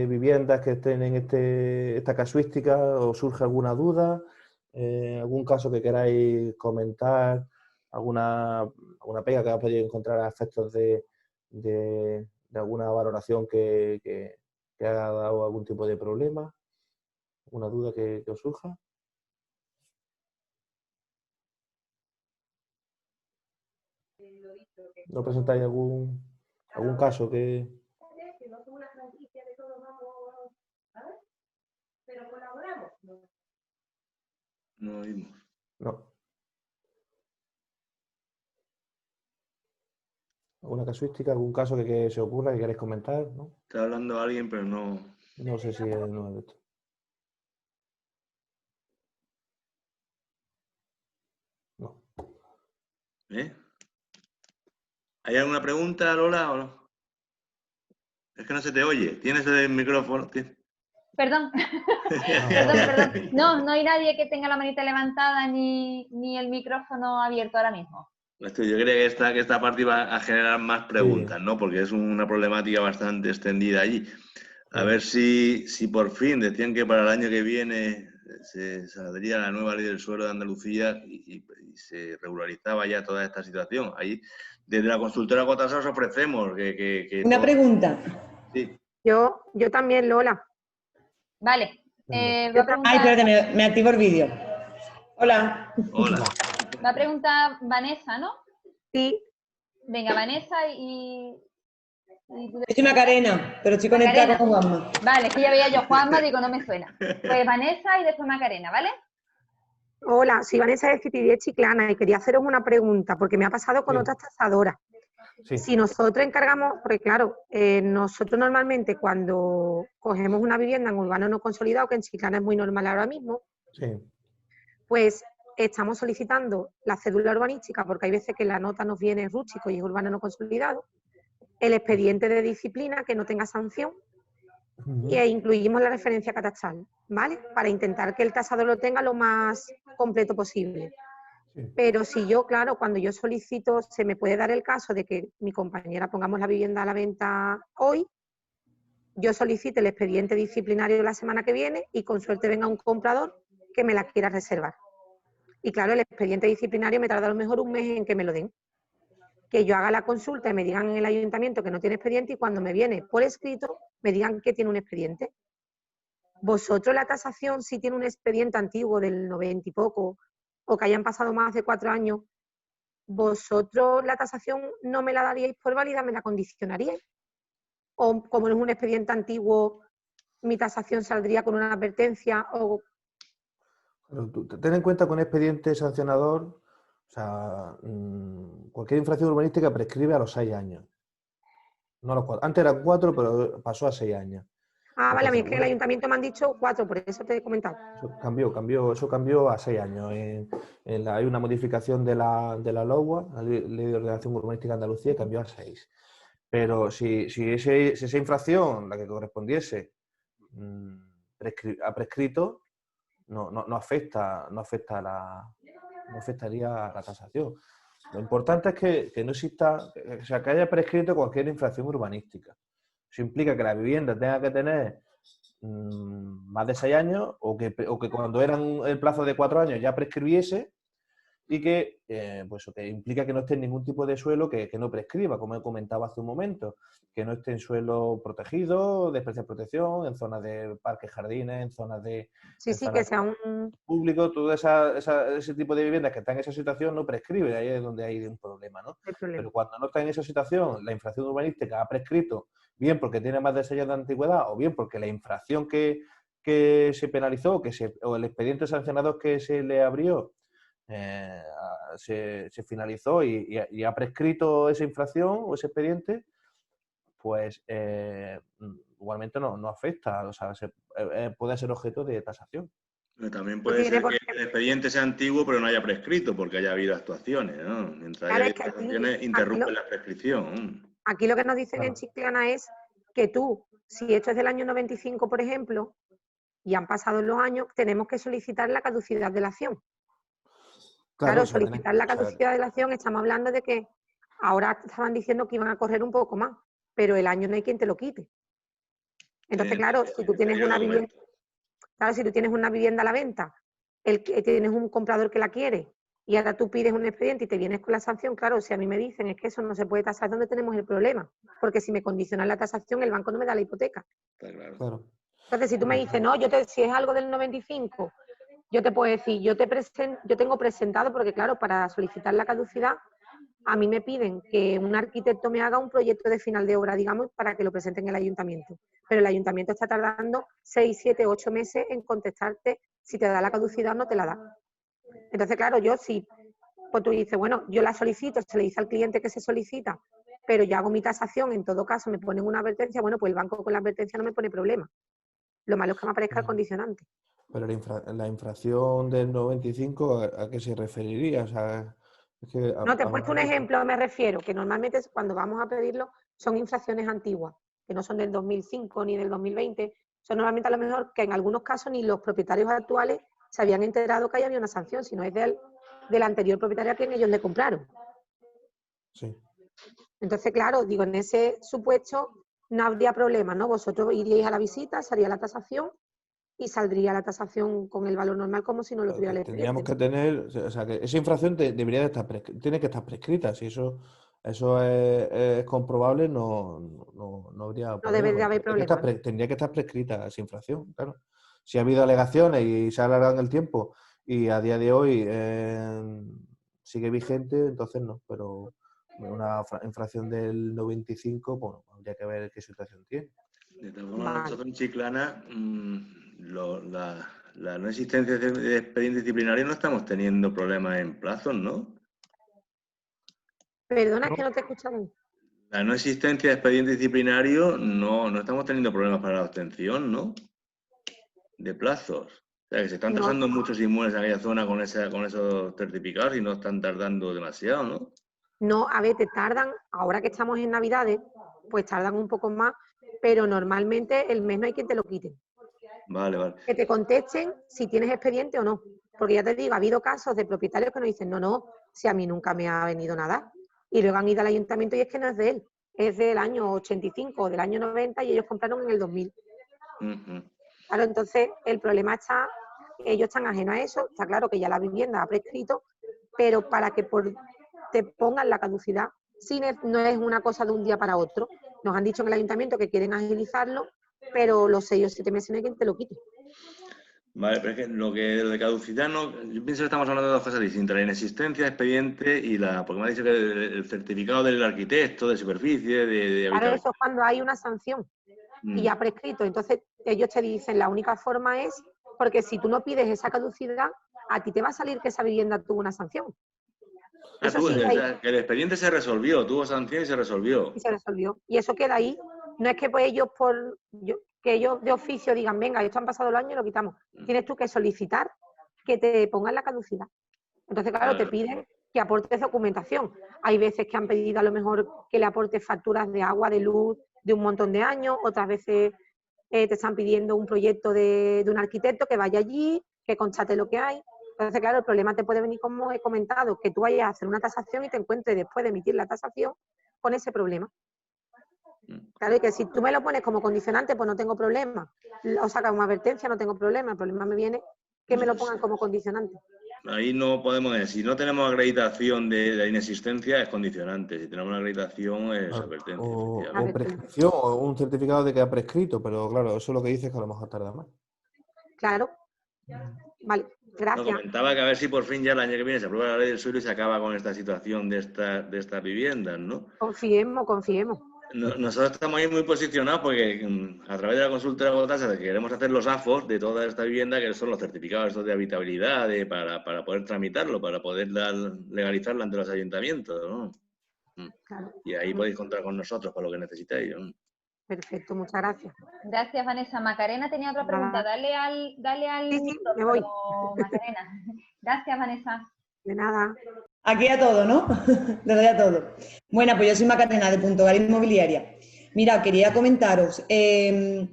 viviendas que estén en esta casuística, ¿os surge alguna duda? ¿Algún caso que queráis comentar? ¿Alguna pega que hayáis podido encontrar a efectos de alguna valoración que haya dado algún tipo de problema? ¿Alguna duda que os surja? ¿No presentáis algún caso que...? No oímos. No. ¿Alguna casuística, algún caso que se ocurra que queréis comentar? ¿No? Está hablando alguien, pero no... No sé si es nuevo esto. No. ¿Eh? ¿Hay alguna pregunta, Lola, o no? Es que no se te oye. ¿Tienes el micrófono? Perdón. Perdón. No hay nadie que tenga la manita levantada ni el micrófono abierto ahora mismo. Yo creía que esta parte iba a generar más preguntas, sí, ¿no? Porque es una problemática bastante extendida allí. A ver si por fin decían que para el año que viene se saldría la nueva ley del suelo de Andalucía y se regularizaba ya toda esta situación. Ahí, desde la constructora Cotasas ofrecemos que una pregunta. Sí. Yo también, Lola. Vale. Ay, espérate, me activo el vídeo. Hola. Hola. Va a preguntar Vanessa, ¿no? Sí. Venga, Vanessa y soy Macarena, pero estoy conectada con Juanma. Vale, es que ya veía yo Juanma, digo, no me suena. Pues Vanessa y después Macarena, ¿vale? Hola, soy Vanessa de Citidía Chiclana y quería haceros una pregunta, porque me ha pasado con otras tasadoras. Sí. Si nosotros encargamos, porque claro, nosotros normalmente cuando cogemos una vivienda en urbano no consolidado, que en Chiclana es muy normal ahora mismo, sí, pues estamos solicitando la cédula urbanística, porque hay veces que la nota nos viene rústico y es urbano no consolidado, el expediente de disciplina que no tenga sanción, e incluimos la referencia catastral, ¿vale? Para intentar que el tasador lo tenga lo más completo posible. Sí. Pero si yo, claro, cuando yo solicito, se me puede dar el caso de que mi compañera pongamos la vivienda a la venta hoy, yo solicite el expediente disciplinario la semana que viene y con suerte venga un comprador que me la quiera reservar. Y claro, el expediente disciplinario me tarda a lo mejor un mes en que me lo den. Que yo haga la consulta y me digan en el ayuntamiento que no tiene expediente y cuando me viene por escrito me digan que tiene un expediente. Vosotros la tasación, si tiene un expediente antiguo del 90 y poco, o que hayan pasado más de 4 años, ¿vosotros la tasación no me la daríais por válida, me la condicionaríais? ¿O como no es un expediente antiguo, mi tasación saldría con una advertencia? O... Ten en cuenta que un expediente sancionador, o sea, cualquier infracción urbanística prescribe a los 6 años. No a los 4. Antes eran 4, pero pasó a 6 años. Ah, vale, a mí es que el ayuntamiento me han dicho 4, por eso te he comentado. Eso cambió a 6 años. Hay una modificación de la LOUA, la Ley de Ordenación Urbanística de Andalucía, y cambió a 6. Pero si esa infracción, la que correspondiese, ha prescrito, no afectaría a la tasación. Lo importante es que no exista, o sea, que haya prescrito cualquier infracción urbanística. Eso implica que la vivienda tenga que tener más de 6 años o que cuando eran el plazo de 4 años ya prescribiese y que implica que no esté en ningún tipo de suelo que no prescriba, como he comentado hace un momento, que no esté en suelo protegido, de especial protección, en zonas de parques, jardines, en zonas de... Sí, que sea un... público, todo ese tipo de viviendas que están en esa situación no prescribe, ahí es donde hay un problema, ¿no? Pero cuando no está en esa situación, la infracción urbanística ha prescrito, bien porque tiene más de 6 años de antigüedad o bien porque la infracción que se penalizó o el expediente sancionador que se le abrió se finalizó y ha prescrito esa infracción o ese expediente, pues igualmente no afecta, o sea, puede ser objeto de tasación. Pero también puede ser que el expediente sea antiguo pero no haya prescrito porque haya habido actuaciones, ¿no? Mientras haya habido actuaciones, interrumpe la prescripción. Aquí lo que nos dicen en Chiclana es que tú, si esto es del año 95, por ejemplo, y han pasado los años, tenemos que solicitar la caducidad de la acción. Claro, solicitar la caducidad de la acción, estamos hablando de que ahora estaban diciendo que iban a correr un poco más, pero el año no hay quien te lo quite. Entonces, claro, si tú tienes una vivienda, si tú tienes una vivienda a la venta, tienes un comprador que la quiere y ahora tú pides un expediente y te vienes con la sanción, claro, si a mí me dicen es que eso no se puede tasar, ¿dónde tenemos el problema? Porque si me condicionan la tasación, el banco no me da la hipoteca. Claro. Entonces, si tú me dices, no, si es algo del 95, yo te puedo decir, yo tengo presentado, porque claro, para solicitar la caducidad, a mí me piden que un arquitecto me haga un proyecto de final de obra, digamos, para que lo presente en el ayuntamiento. Pero el ayuntamiento está tardando 6, 7, 8 meses en contestarte si te da la caducidad o no te la da. Entonces, claro, yo sí, pues tú dices, bueno, yo la solicito, se le dice al cliente que se solicita, pero yo hago mi tasación, en todo caso me ponen una advertencia, bueno, pues el banco con la advertencia no me pone problema. Lo malo es que me aparezca el condicionante. Pero la infracción del 95, ¿a qué se referiría? O sea, es que no, te he puesto un ejemplo, me refiero, que normalmente cuando vamos a pedirlo son infracciones antiguas, que no son del 2005 ni del 2020, son normalmente a lo mejor que en algunos casos ni los propietarios actuales se habían enterado que ahí había una sanción, sino es del anterior propietario a quien ellos le compraron. Sí. Entonces, claro, digo, en ese supuesto no habría problema, ¿no? Vosotros iríais a la visita, sería la tasación y saldría la tasación con el valor normal como si no lo tuviera el expediente. Tendríamos que tener, o sea, que esa infracción debería de estar tiene que estar prescrita. Si eso es comprobable, no habría problema. No debe de haber problema. Tendría que estar prescrita esa infracción, claro. Si ha habido alegaciones y se ha alargado en el tiempo y a día de hoy sigue vigente, entonces no. Pero una infracción del 95, bueno, habría que ver qué situación tiene. De todas formas, nosotros en Chiclana, la no existencia de expediente disciplinario no estamos teniendo problemas en plazos, ¿no? Perdona, es que no te he escuchado. La no existencia de expediente disciplinario no estamos teniendo problemas para la obtención, ¿no? De plazos. O sea, que se están tasando muchos inmuebles en aquella zona con esos certificados y no están tardando demasiado, ¿no? No, a ver, te tardan, ahora que estamos en Navidades, pues tardan un poco más, pero normalmente el mes no hay quien te lo quite. Vale. Que te contesten si tienes expediente o no. Porque ya te digo, ha habido casos de propietarios que nos dicen, no, si a mí nunca me ha venido nada. Y luego han ido al ayuntamiento y es que no es de él, es del año 85 o del año 90 y ellos compraron en el 2000. Claro, entonces el problema está, ellos están ajenos a eso, está claro que ya la vivienda ha prescrito, pero para que te pongan la caducidad, no es una cosa de un día para otro. Nos han dicho en el ayuntamiento que quieren agilizarlo, pero los 6 o 7 meses no hay quien te lo quite. Vale, pero es que lo de caducidad no. Yo pienso que estamos hablando de dos cosas distintas: la inexistencia de expediente y porque me ha dicho que el certificado del arquitecto, de superficie, de claro, eso es cuando hay una sanción y ya prescrito. Entonces, ellos te dicen, la única forma es, porque si tú no pides esa caducidad, a ti te va a salir que esa vivienda tuvo una sanción. Que el expediente se resolvió, tuvo sanción y se resolvió. Y se resolvió. Y eso queda ahí. No es que pues que ellos de oficio digan, venga, esto han pasado los años y lo quitamos. Tienes tú que solicitar que te pongan la caducidad. Entonces, claro, te piden que aportes documentación. Hay veces que han pedido a lo mejor que le aportes facturas de agua, de luz, de un montón de años. Otras veces te están pidiendo un proyecto de un arquitecto que vaya allí, que constate lo que hay. Entonces, claro, el problema te puede venir, como he comentado, que tú vayas a hacer una tasación y te encuentres después de emitir la tasación con ese problema. Claro, y que si tú me lo pones como condicionante, pues no tengo problema. O sea, como advertencia no tengo problema. El problema me viene que me lo pongan como condicionante. Ahí no podemos decir, si no tenemos acreditación de la inexistencia, es condicionante. Si tenemos una acreditación, es advertencia. O prescripción, o un certificado de que ha prescrito, pero claro, eso es lo que dice, que a lo mejor tarda más. Claro. Vale, gracias. No, comentaba que a ver si por fin ya el año que viene se aprueba la ley del suelo y se acaba con esta situación de estas viviendas, ¿no? Confiemos. Nosotros estamos ahí muy posicionados porque a través de la consultora Gotasa queremos hacer los AFOS de toda esta vivienda, que son los certificados estos de habitabilidad, para poder tramitarlo, para poder legalizarlo ante los ayuntamientos, ¿no? Claro. Y ahí podéis contar con nosotros para lo que necesitéis, ¿no? Perfecto, muchas gracias. Gracias, Vanessa. Macarena tenía otra pregunta. Dale al Sí, me voy. Macarena. Gracias, Vanessa. De nada. Aquí a todo, ¿no? Le doy a todo. Bueno, pues yo soy Macarena de Punto Gal Inmobiliaria. Mira, quería comentaros, hay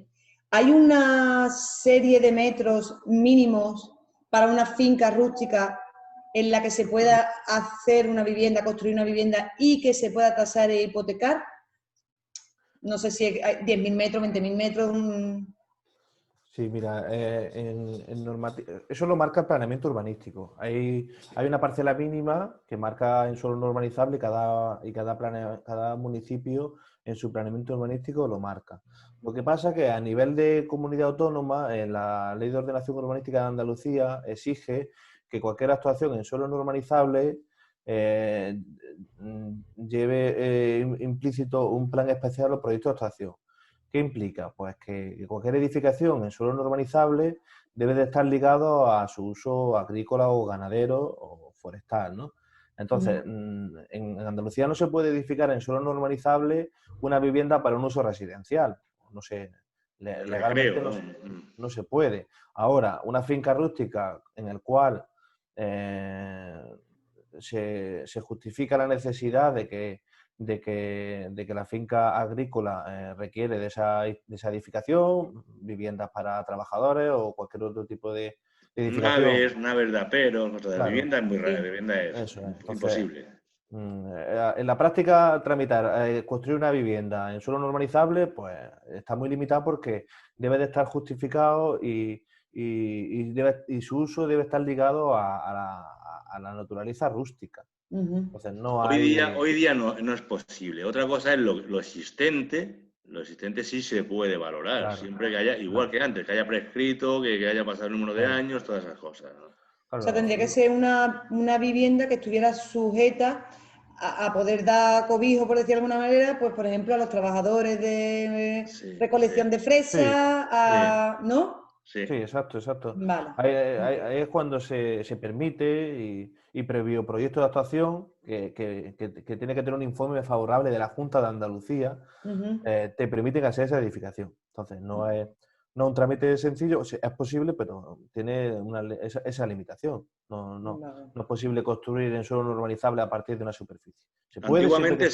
una serie de metros mínimos para una finca rústica en la que se pueda hacer una vivienda, construir una vivienda y que se pueda tasar e hipotecar. No sé si hay 10.000 metros, 20.000 metros. Sí, mira, eso lo marca el planeamiento urbanístico. Hay una parcela mínima que marca en suelo normalizable y cada municipio en su planeamiento urbanístico lo marca. Lo que pasa es que a nivel de comunidad autónoma, en la Ley de Ordenación Urbanística de Andalucía exige que cualquier actuación en suelo normalizable lleve implícito un plan especial o proyecto de actuación. ¿Qué implica? Pues que cualquier edificación en suelo normalizable debe de estar ligado a su uso agrícola o ganadero o forestal, ¿no? Entonces, en Andalucía no se puede edificar en suelo normalizable una vivienda para un uso residencial. No sé, legalmente no se puede. Ahora, una finca rústica en el cual se justifica la necesidad de que la finca agrícola requiere de esa edificación, viviendas para trabajadores o cualquier otro tipo de edificación. Naves de apero, Claro. vivienda es muy rara, vivienda es Entonces, imposible. En la práctica, tramitar, construir una vivienda en suelo normalizable, pues está muy limitado porque debe de estar justificado y su uso debe estar ligado a la naturaleza rústica. Entonces, no hay... Hoy día no es posible. Otra cosa es lo existente. Lo existente sí se puede valorar, claro, siempre que haya, igual que antes, que haya prescrito, que haya pasado el número de años, todas esas cosas, ¿no? O sea, tendría que ser una vivienda que estuviera sujeta a poder dar cobijo, por decir de alguna manera, pues por ejemplo a los trabajadores de recolección de fresas, ¿no? Sí, exacto. Vale. Ahí es cuando se permite y previo proyecto de actuación que tiene que tener un informe favorable de la Junta de Andalucía, te permiten hacer esa edificación. Entonces, no es un trámite sencillo, es posible, pero tiene esa limitación. No es posible construir en suelo normalizable a partir de una superficie. Antiguamente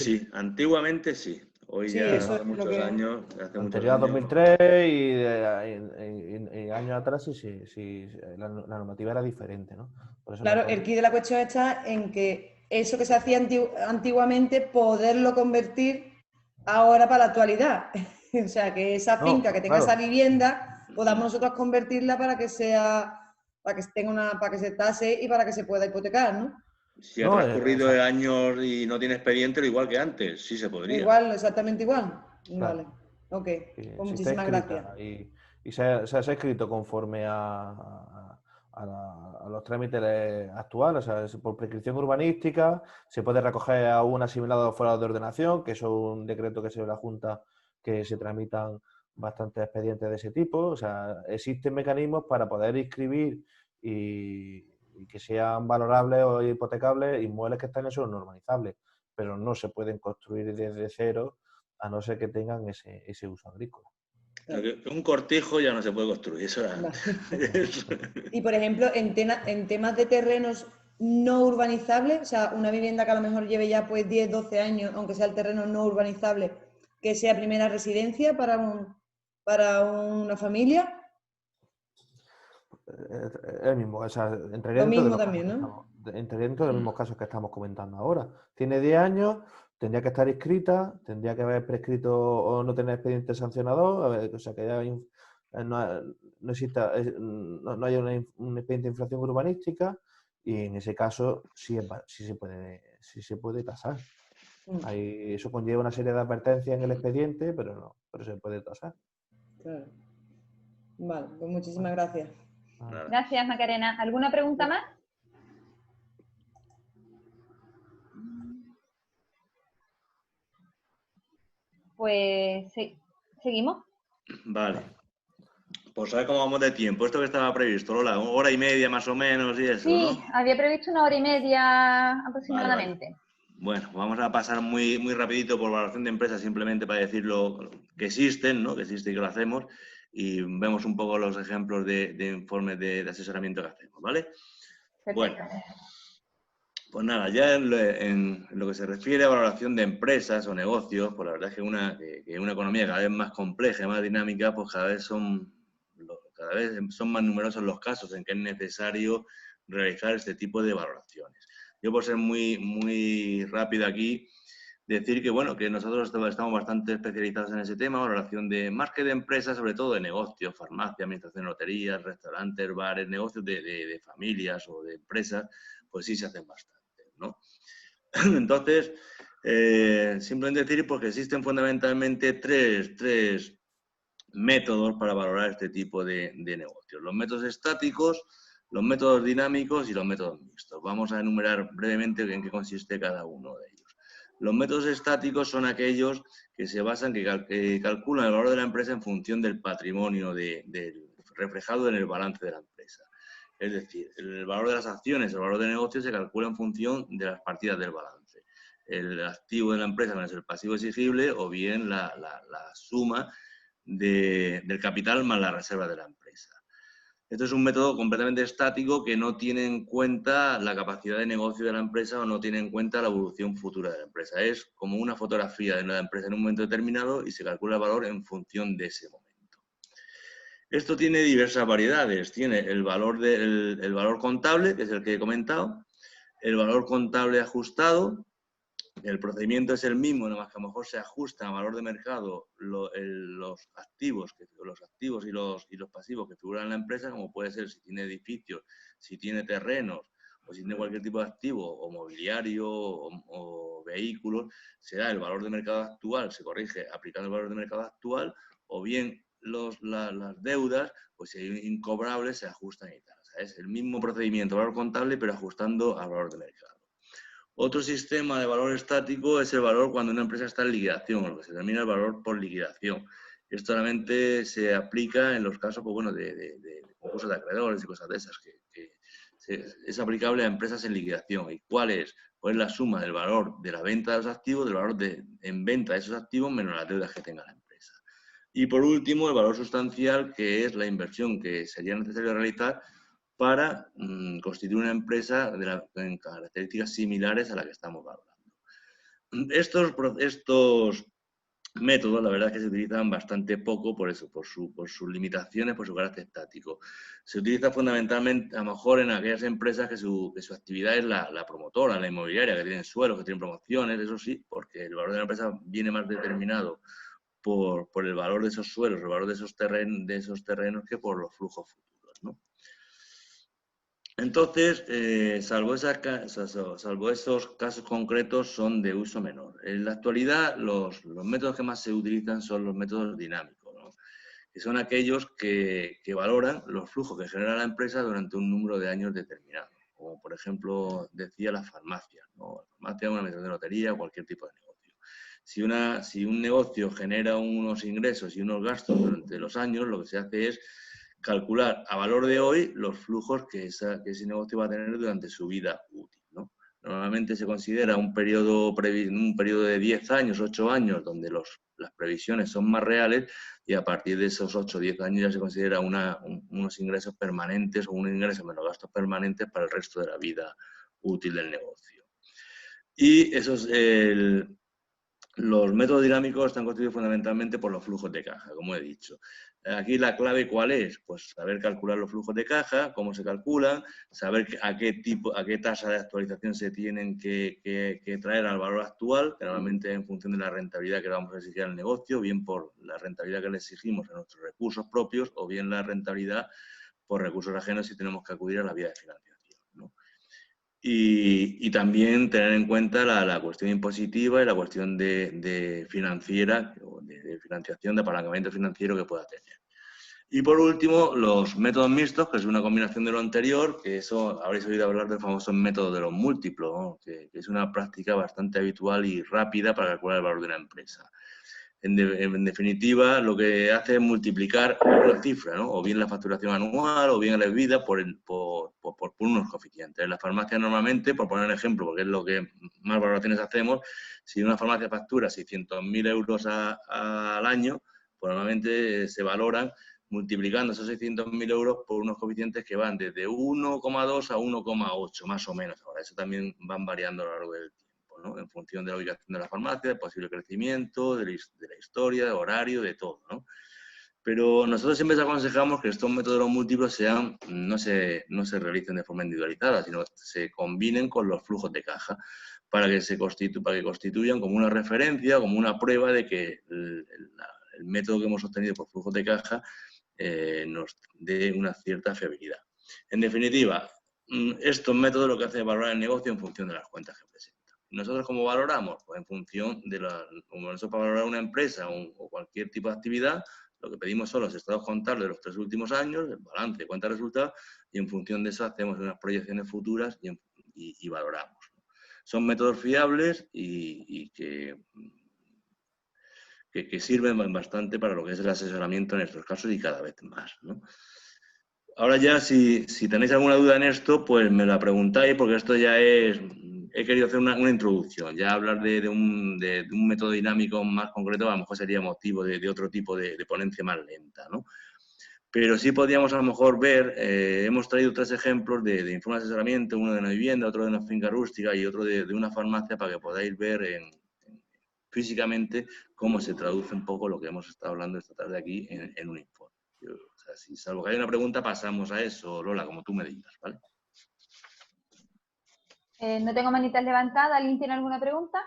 sí. Hoy sí, ya hace muchos años. Anterior a 2003 y años atrás sí la normativa era diferente, ¿no? Por eso claro, el quid de la cuestión está en que eso que se hacía antiguamente, poderlo convertir ahora para la actualidad. O sea, que esa finca que tenga esa vivienda, podamos nosotros convertirla para que para que se tase y para que se pueda hipotecar, ¿no? Si ha transcurrido años y no tiene expediente, lo igual que antes, sí se podría. Igual, exactamente igual. Claro. Vale, ok. Pues muchísimas gracias. Y se ha escrito conforme a los trámites actuales, o sea, por prescripción urbanística, se puede recoger a un asimilado fuera de ordenación, que es un decreto que se ve la Junta, que se tramitan bastantes expedientes de ese tipo. O sea, existen mecanismos para poder inscribir y que sean valorables o hipotecables inmuebles que están en suelo normalizable, pero no se pueden construir desde cero a no ser que tengan ese uso agrícola. Un cortijo ya no se puede construir, eso era Y por ejemplo, en temas de terrenos no urbanizables, o sea, una vivienda que a lo mejor lleve ya pues 10, 12 años, aunque sea el terreno no urbanizable, que sea primera residencia para una familia. El mismo, o sea, entraría dentro de los mismos casos que estamos comentando ahora. Tiene 10 años, tendría que estar inscrita, tendría que haber prescrito o no tener expediente sancionador, o sea, que no haya un expediente de infracción urbanística, y en ese caso sí se puede tasar. Eso conlleva una serie de advertencias en el expediente, pero se puede tasar. Claro. Vale, pues muchísimas gracias. Gracias, Macarena. ¿Alguna pregunta más? Pues sí, seguimos. Vale. Pues a ver cómo vamos de tiempo. Esto que estaba previsto, Lola, 1 hora y media más o menos y eso, Sí, ¿no? había previsto 1 hora y media aproximadamente. Vale. Bueno, vamos a pasar muy rapidito por valoración de empresas, simplemente para decirlo que existen, ¿no? Que existe y que lo hacemos, y vemos un poco los ejemplos de informes de asesoramiento que hacemos, ¿vale? Perfecto. Bueno, pues nada, ya en lo que se refiere a valoración de empresas o negocios, pues la verdad es que una economía cada vez más compleja y más dinámica, pues cada vez son más numerosos los casos en que es necesario realizar este tipo de valoraciones. Yo, por ser muy rápido aquí, decir que, bueno, que nosotros estamos bastante especializados en ese tema, valoración de más que de empresas, sobre todo de negocios, farmacia, administración de loterías, restaurantes, bares, negocios de familias o de empresas, pues sí se hacen bastante, ¿no? Entonces, simplemente decir porque existen fundamentalmente tres métodos para valorar este tipo de negocios. Los métodos estáticos, los métodos dinámicos y los métodos mixtos. Vamos a enumerar brevemente en qué consiste cada uno de ellos. Los métodos estáticos son aquellos que se basan, que calculan el valor de la empresa en función del patrimonio reflejado en el balance de la empresa. Es decir, el valor de las acciones, el valor de negocio se calcula en función de las partidas del balance. El activo de la empresa menos el pasivo exigible o bien la suma del capital más la reserva de la empresa. Esto es un método completamente estático que no tiene en cuenta la capacidad de negocio de la empresa o no tiene en cuenta la evolución futura de la empresa. Es como una fotografía de la empresa en un momento determinado y se calcula el valor en función de ese momento. Esto tiene diversas variedades. Tiene el valor contable, que es el que he comentado, el valor contable ajustado. El procedimiento es el mismo, nada más que a lo mejor se ajusta a valor de mercado los activos y los pasivos que figuran en la empresa, como puede ser si tiene edificios, si tiene terrenos o si tiene cualquier tipo de activo o mobiliario o vehículos, será el valor de mercado actual, se corrige aplicando el valor de mercado actual, o bien las deudas, pues si hay incobrables se ajustan y tal. O sea, es el mismo procedimiento, valor contable, pero ajustando al valor de mercado. Otro sistema de valor estático es el valor cuando una empresa está en liquidación, lo que se denomina el valor por liquidación. Esto solamente se aplica en los casos, pues, bueno, de concursos de acreedores y cosas de esas, que es aplicable a empresas en liquidación. ¿Y cuál es? Pues la suma del valor de la venta de los activos, del valor en venta de esos activos, menos las deudas que tenga la empresa. Y por último, el valor sustancial, que es la inversión que sería necesario realizar para constituir una empresa en características similares a la que estamos valorando. Estos métodos, la verdad es que se utilizan bastante poco por eso, por sus limitaciones, por su carácter estático. Se utiliza fundamentalmente, a lo mejor, en aquellas empresas que su actividad es la promotora, la inmobiliaria, que tienen suelos, que tienen promociones, eso sí, porque el valor de la empresa viene más determinado por el valor de esos suelos, el valor de esos terrenos que por los flujos futuros, ¿no? Entonces, salvo esos casos concretos, son de uso menor. En la actualidad, los métodos que más se utilizan son los métodos dinámicos, ¿no? Que son aquellos que valoran los flujos que genera la empresa durante un número de años determinado. Como, por ejemplo, decía la farmacia, ¿no? La farmacia, una administración de lotería, cualquier tipo de negocio. Si un negocio genera unos ingresos y unos gastos durante los años, lo que se hace es calcular a valor de hoy los flujos que ese negocio va a tener durante su vida útil, ¿no? Normalmente se considera un periodo de 10 años, 8 años, donde las previsiones son más reales, y a partir de esos 8 o 10 años ya se considera unos ingresos permanentes o un ingreso menos gastos permanentes para el resto de la vida útil del negocio. Y los métodos dinámicos están constituidos fundamentalmente por los flujos de caja, como he dicho. Aquí la clave, ¿cuál es? Pues saber calcular los flujos de caja, cómo se calculan, saber a qué tasa de actualización se tienen que traer al valor actual, que normalmente en función de la rentabilidad que le vamos a exigir al negocio, bien por la rentabilidad que le exigimos a nuestros recursos propios o bien la rentabilidad por recursos ajenos si tenemos que acudir a la vía de financiación, ¿no? Y también tener en cuenta la cuestión impositiva y la cuestión de financiera, de financiación, de apalancamiento financiero que pueda tener. Y por último, los métodos mixtos, que es una combinación de lo anterior, que eso habréis oído hablar del famoso método de los múltiplos, ¿no? Que es una práctica bastante habitual y rápida para calcular el valor de una empresa. en definitiva, lo que hace es multiplicar una cifra, ¿no? O bien la facturación anual, o bien la vida por unos coeficientes. En las farmacias normalmente, por poner un ejemplo, porque es lo que más valoraciones hacemos, si una farmacia factura 600.000 euros al año, pues normalmente se valoran multiplicando esos 600.000 euros por unos coeficientes que van desde 1,2 a 1,8, más o menos. Ahora, eso también van variando a lo largo del tiempo, ¿no? En función de la ubicación de la farmacia, del posible crecimiento, de la historia, del horario, de todo, ¿no? Pero nosotros siempre aconsejamos que estos métodos múltiplos no se realicen de forma individualizada, sino se combinen con los flujos de caja para que constituyan como una referencia, como una prueba de que el método que hemos obtenido por flujos de caja nos dé una cierta fiabilidad. En definitiva, estos métodos lo que hacen es valorar el negocio en función de las cuentas que presentan. ¿Nosotros cómo valoramos? Pues en función de como nosotros para valorar una empresa o cualquier tipo de actividad, lo que pedimos son los estados contables de los 3 últimos años, el balance, cuenta de resultados, y en función de eso hacemos unas proyecciones futuras y valoramos, ¿no? Son métodos fiables y que sirven bastante para lo que es el asesoramiento en estos casos y cada vez más, ¿no? Ahora ya, si tenéis alguna duda en esto, pues me la preguntáis, porque esto ya es... He querido hacer una introducción. Ya hablar de un método dinámico más concreto a lo mejor sería motivo de otro tipo de ponencia más lenta, ¿no? Pero sí podríamos a lo mejor ver, hemos traído 3 ejemplos de informe de asesoramiento, uno de una vivienda, otro de una finca rústica y otro de una farmacia, para que podáis ver físicamente cómo se traduce un poco lo que hemos estado hablando esta tarde aquí en un informe. O sea, si salvo que haya una pregunta, pasamos a eso, Lola, como tú me digas, ¿vale? No tengo manitas levantadas. ¿Alguien tiene alguna pregunta?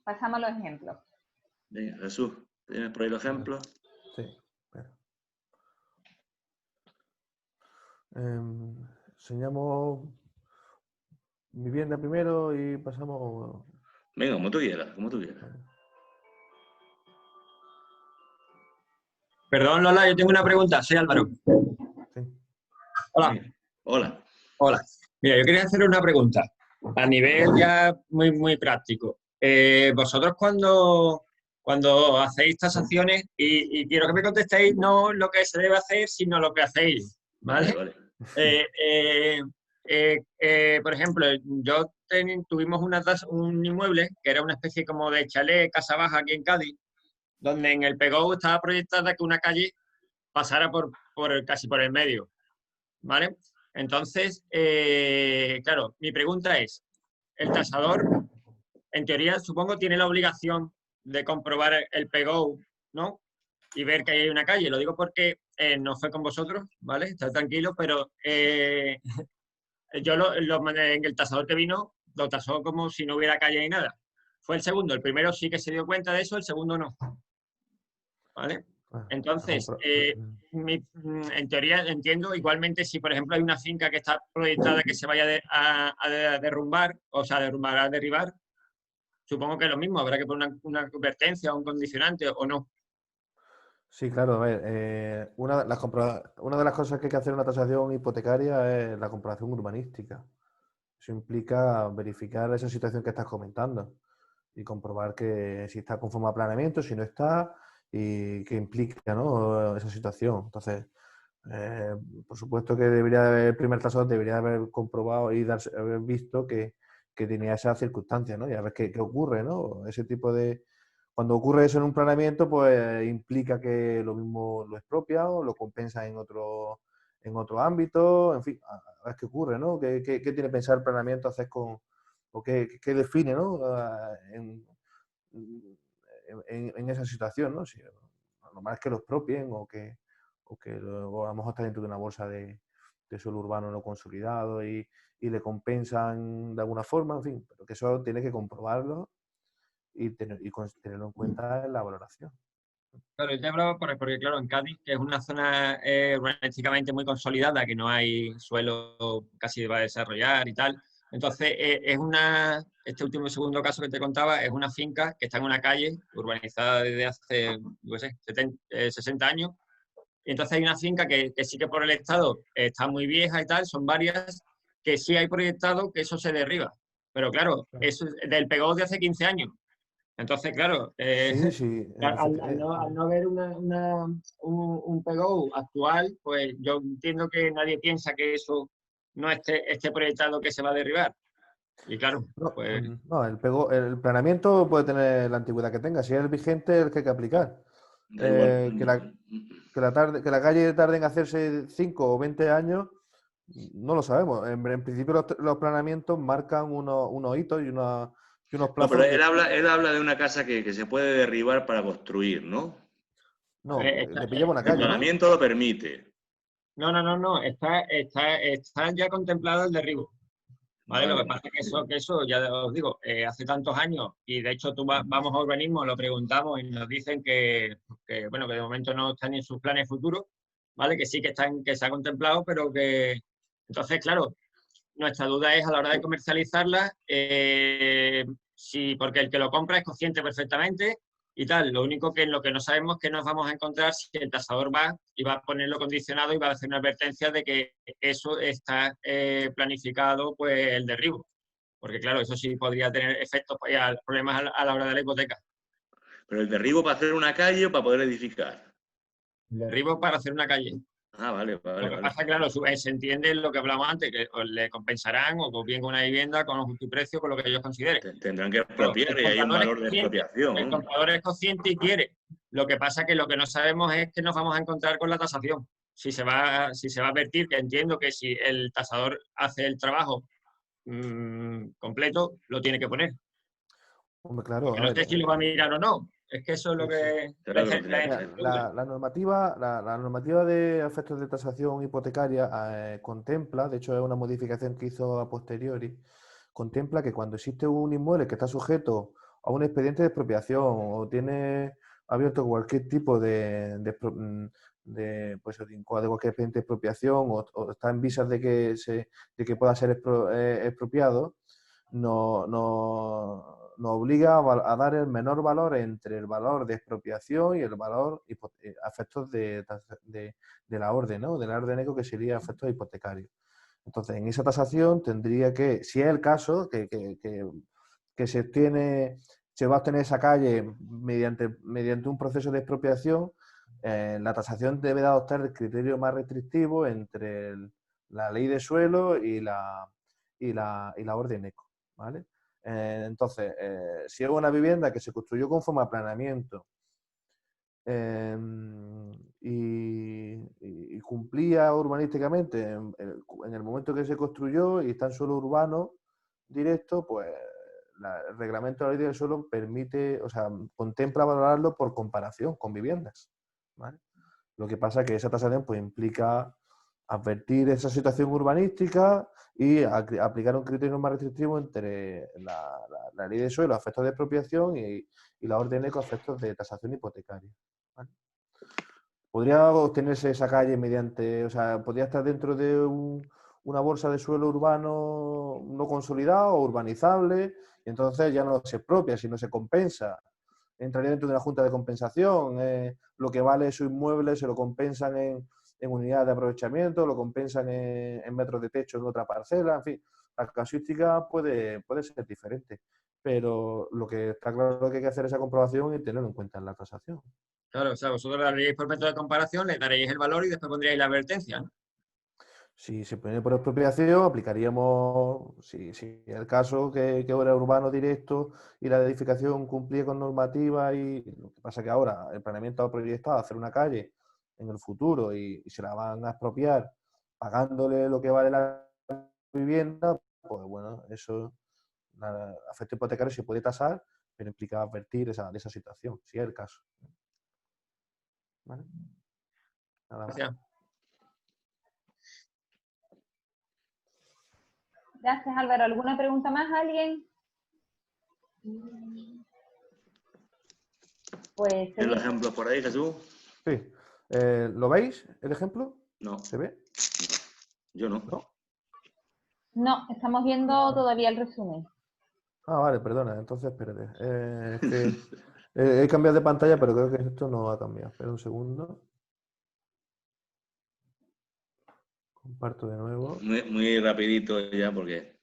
Pasamos a los ejemplos. Venga, Jesús, ¿tienes por ahí los ejemplos? Sí, espera. Enseñamos vivienda primero y pasamos... Venga, como tú quieras, como tú quieras. Perdón, Lola, yo tengo una pregunta. Soy Álvaro. Sí. Hola. Venga. Hola. Hola. Mira, yo quería hacer una pregunta a nivel ya muy práctico. Vosotros cuando hacéis tasaciones, y quiero que me contestéis no lo que se debe hacer, sino lo que hacéis, ¿vale? Vale. Por ejemplo, tuvimos un inmueble que era una especie como de chalet, casa baja aquí en Cádiz, donde en el PGO estaba proyectada que una calle pasara casi por el medio, ¿vale? Entonces, claro, mi pregunta es, el tasador, en teoría, supongo, tiene la obligación de comprobar el PGO, ¿no? Y ver que hay una calle. Lo digo porque no fue con vosotros, ¿vale? Está tranquilo, pero yo en el tasador que vino, lo tasó como si no hubiera calle ni nada. Fue el segundo. El primero sí que se dio cuenta de eso, el segundo no. ¿Vale? Entonces, en teoría entiendo, igualmente, si por ejemplo hay una finca que está proyectada que se vaya a derrumbar, o sea, a derribar, supongo que es lo mismo, habrá que poner una advertencia o un condicionante o no. Sí, claro, a ver, una de las cosas que hay que hacer en una tasación hipotecaria es la comprobación urbanística. Eso implica verificar esa situación que estás comentando y comprobar que si está conforme a planeamiento, si no está, y qué implica, ¿no?, esa situación. Entonces, por supuesto que el primer tasador debería haber comprobado y haber visto que tenía esas circunstancias, ¿no? Y a ver qué ocurre, ¿no? Ese tipo de... Cuando ocurre eso en un planeamiento, pues implica que lo mismo lo expropia o lo compensa en otro ámbito, en fin, a ver qué ocurre, ¿no? ¿Qué tiene pensado el planeamiento hacer con... o qué define, ¿no?, en esa situación, ¿no? Si lo normal es que lo expropien o que luego a lo mejor está dentro de una bolsa de suelo urbano no consolidado y le compensan de alguna forma, en fin, pero que eso tiene que comprobarlo y tenerlo en cuenta en la valoración. Claro, yo te hablaba porque, claro, en Cádiz, que es una zona urbanísticamente muy consolidada, que no hay suelo casi para desarrollar y tal. Entonces, este último segundo caso que te contaba, es una finca que está en una calle urbanizada desde hace, no sé, 60 años. Y entonces hay una finca que sí que por el Estado está muy vieja y tal, son varias, que sí hay proyectado que eso se derriba. Pero claro, eso es del PGO de hace 15 años. Entonces, claro, Sí, al no ver un PGO actual, pues yo entiendo que nadie piensa que eso no esté proyectado que se va a derribar. Y claro, pues... No, el planeamiento puede tener la antigüedad que tenga. Si es el vigente, el que hay que aplicar. Que la calle tarde en hacerse 5 o 20 años, no lo sabemos. En principio los planeamientos marcan unos hitos y unos plazos. No, pero él habla de una casa que se puede derribar para construir, ¿no? No, le pillamos una calle, el planeamiento lo permite. No. Está ya contemplado el derribo. ¿Vale? Lo que pasa es que eso ya os digo, hace tantos años, y de hecho vamos a urbanismo, lo preguntamos y nos dicen que de momento no están en sus planes futuros, ¿vale? Que sí que se ha contemplado, pero que... Entonces, claro, nuestra duda es a la hora de comercializarla, porque el que lo compra es consciente perfectamente y tal. Lo único que en lo que no sabemos es que nos vamos a encontrar si el tasador va y va a ponerlo condicionado y va a hacer una advertencia de que eso está planificado, pues, el derribo. Porque, claro, eso sí podría tener efectos, problemas a la hora de la hipoteca. ¿Pero el derribo para hacer una calle o para poder edificar? El derribo para hacer una calle. Ah, vale. Lo que pasa, claro, se entiende lo que hablamos antes, que le compensarán o bien con una vivienda, con un justo precio, con lo que ellos consideren. Tendrán que expropiar y hay un valor de expropiación. El comprador es consciente y quiere. Lo que pasa que lo que no sabemos es que nos vamos a encontrar con la tasación. Si se va a advertir, que entiendo que si el tasador hace el trabajo completo, lo tiene que poner. Hombre, claro. No sé si lo va a mirar o no. Es que eso es lo que... La normativa de efectos de tasación hipotecaria contempla, de hecho es una modificación que hizo a posteriori, contempla que cuando existe un inmueble que está sujeto a un expediente de expropiación o tiene abierto cualquier tipo de cualquier expediente de expropiación o está en visas de que pueda ser expropiado, nos obliga a dar el menor valor entre el valor de expropiación y el valor a efectos de la orden, ¿no? De la orden eco, que sería efectos hipotecarios. Entonces, en esa tasación tendría que, si es el caso, que se va a obtener esa calle mediante un proceso de expropiación, la tasación debe de adoptar el criterio más restrictivo entre la ley de suelo y la orden eco, ¿vale? Entonces, si es una vivienda que se construyó conforme a planeamiento y cumplía urbanísticamente en el momento que se construyó y está en suelo urbano directo, pues el reglamento de la ley del suelo contempla valorarlo por comparación con viviendas, ¿vale? Lo que pasa es que esa tasación pues implica advertir esa situación urbanística y aplicar un criterio más restrictivo entre la ley de suelo a efectos de expropiación y la orden eco a efectos de tasación hipotecaria, ¿vale? Podría obtenerse esa calle podría estar dentro de una bolsa de suelo urbano no consolidado o urbanizable, y entonces ya no se expropia, sino se compensa. Entraría dentro de una junta de compensación. Lo que vale su inmueble se lo compensan en unidades de aprovechamiento, lo compensan en metros de techo en otra parcela, en fin, la casuística puede ser diferente, pero lo que está claro es que hay que hacer esa comprobación y tenerlo en cuenta en la tasación. Claro, o sea, vosotros daréis por método de comparación, le daréis el valor y después pondríais la advertencia, ¿no? Si se pone por expropiación, aplicaríamos, si es el caso que era urbano directo y la edificación cumplía con normativa, y lo que pasa que ahora el planeamiento ha proyectado hacer una calle en el futuro y se la van a expropiar pagándole lo que vale la vivienda, pues bueno, eso, el efecto hipotecario se puede tasar, pero implica advertir de esa situación, si es el caso. ¿Vale? Nada más. Gracias. Gracias, Álvaro. ¿Alguna pregunta más, alguien? Pues... ¿El ejemplo por ahí, Jesús? Sí. ¿Lo veis, el ejemplo? No. ¿Se ve? Yo no. No, estamos viendo todavía el resumen. Ah, vale, perdona. Entonces, espérate. Es que he cambiado de pantalla, pero creo que esto no ha cambiado. Espera un segundo. Comparto de nuevo. Muy rapidito ya, porque...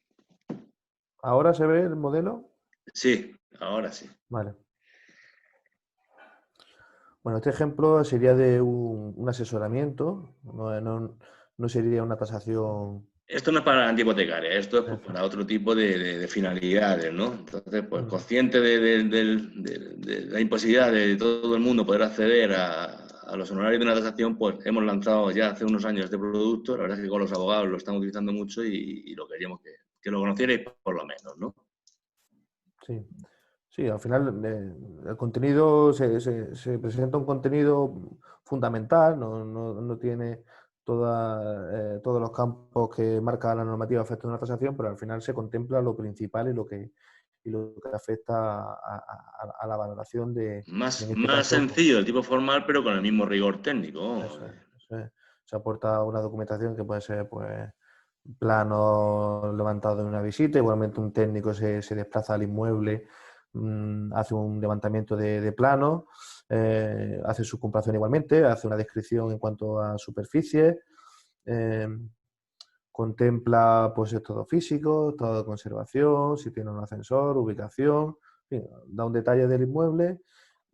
¿Ahora se ve el modelo? Sí, ahora sí. Vale. Bueno, este ejemplo sería de un asesoramiento, no sería una tasación. Esto no es para la garantía hipotecaria, esto es pues, para otro tipo de finalidades, ¿no? Entonces, pues consciente de la imposibilidad de todo el mundo poder acceder a los honorarios de una tasación, pues hemos lanzado ya hace unos años este producto. La verdad es que con los abogados lo estamos utilizando mucho y lo queríamos que lo conocierais por lo menos, ¿no? Sí. Sí, al final el contenido se presenta un contenido fundamental, no tiene todos los campos que marca la normativa afecta a una tasación, pero al final se contempla lo principal y lo que afecta a la valoración de... Más caso, sencillo, el tipo formal, pero con el mismo rigor técnico. Eso es. Se aporta una documentación que puede ser, pues, plano levantado en una visita, igualmente un técnico se desplaza al inmueble, hace un levantamiento de plano, hace su comparación igualmente, hace una descripción en cuanto a superficie, contempla pues estado físico, estado de conservación, si tiene un ascensor, ubicación, en fin, da un detalle del inmueble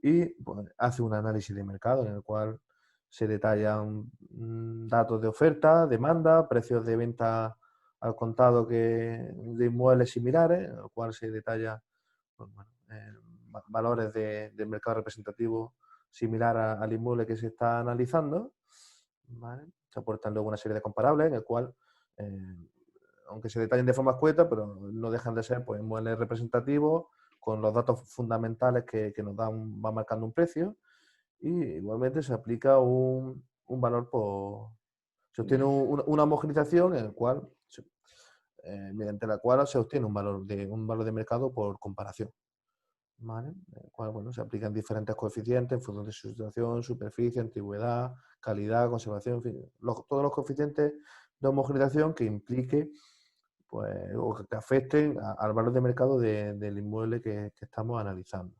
y pues, hace un análisis de mercado en el cual se detallan datos de oferta, demanda, precios de venta al contado de inmuebles similares, en el cual se detalla pues, valores del mercado representativo similar al inmueble que se está analizando. ¿Vale? Se aportan luego una serie de comparables en el cual, aunque se detallen de forma escueta, pero no dejan de ser pues, inmuebles representativos con los datos fundamentales que nos dan, va marcando un precio. Y igualmente se aplica un valor se obtiene una homogenización en el cual, mediante la cual se obtiene un valor de mercado por comparación. ¿Vale? En el cual, bueno, se aplican diferentes coeficientes en función de su situación, superficie, antigüedad, calidad, conservación, en fin, todos los coeficientes de homogenización que implique pues, o que afecten al valor de mercado del inmueble que estamos analizando.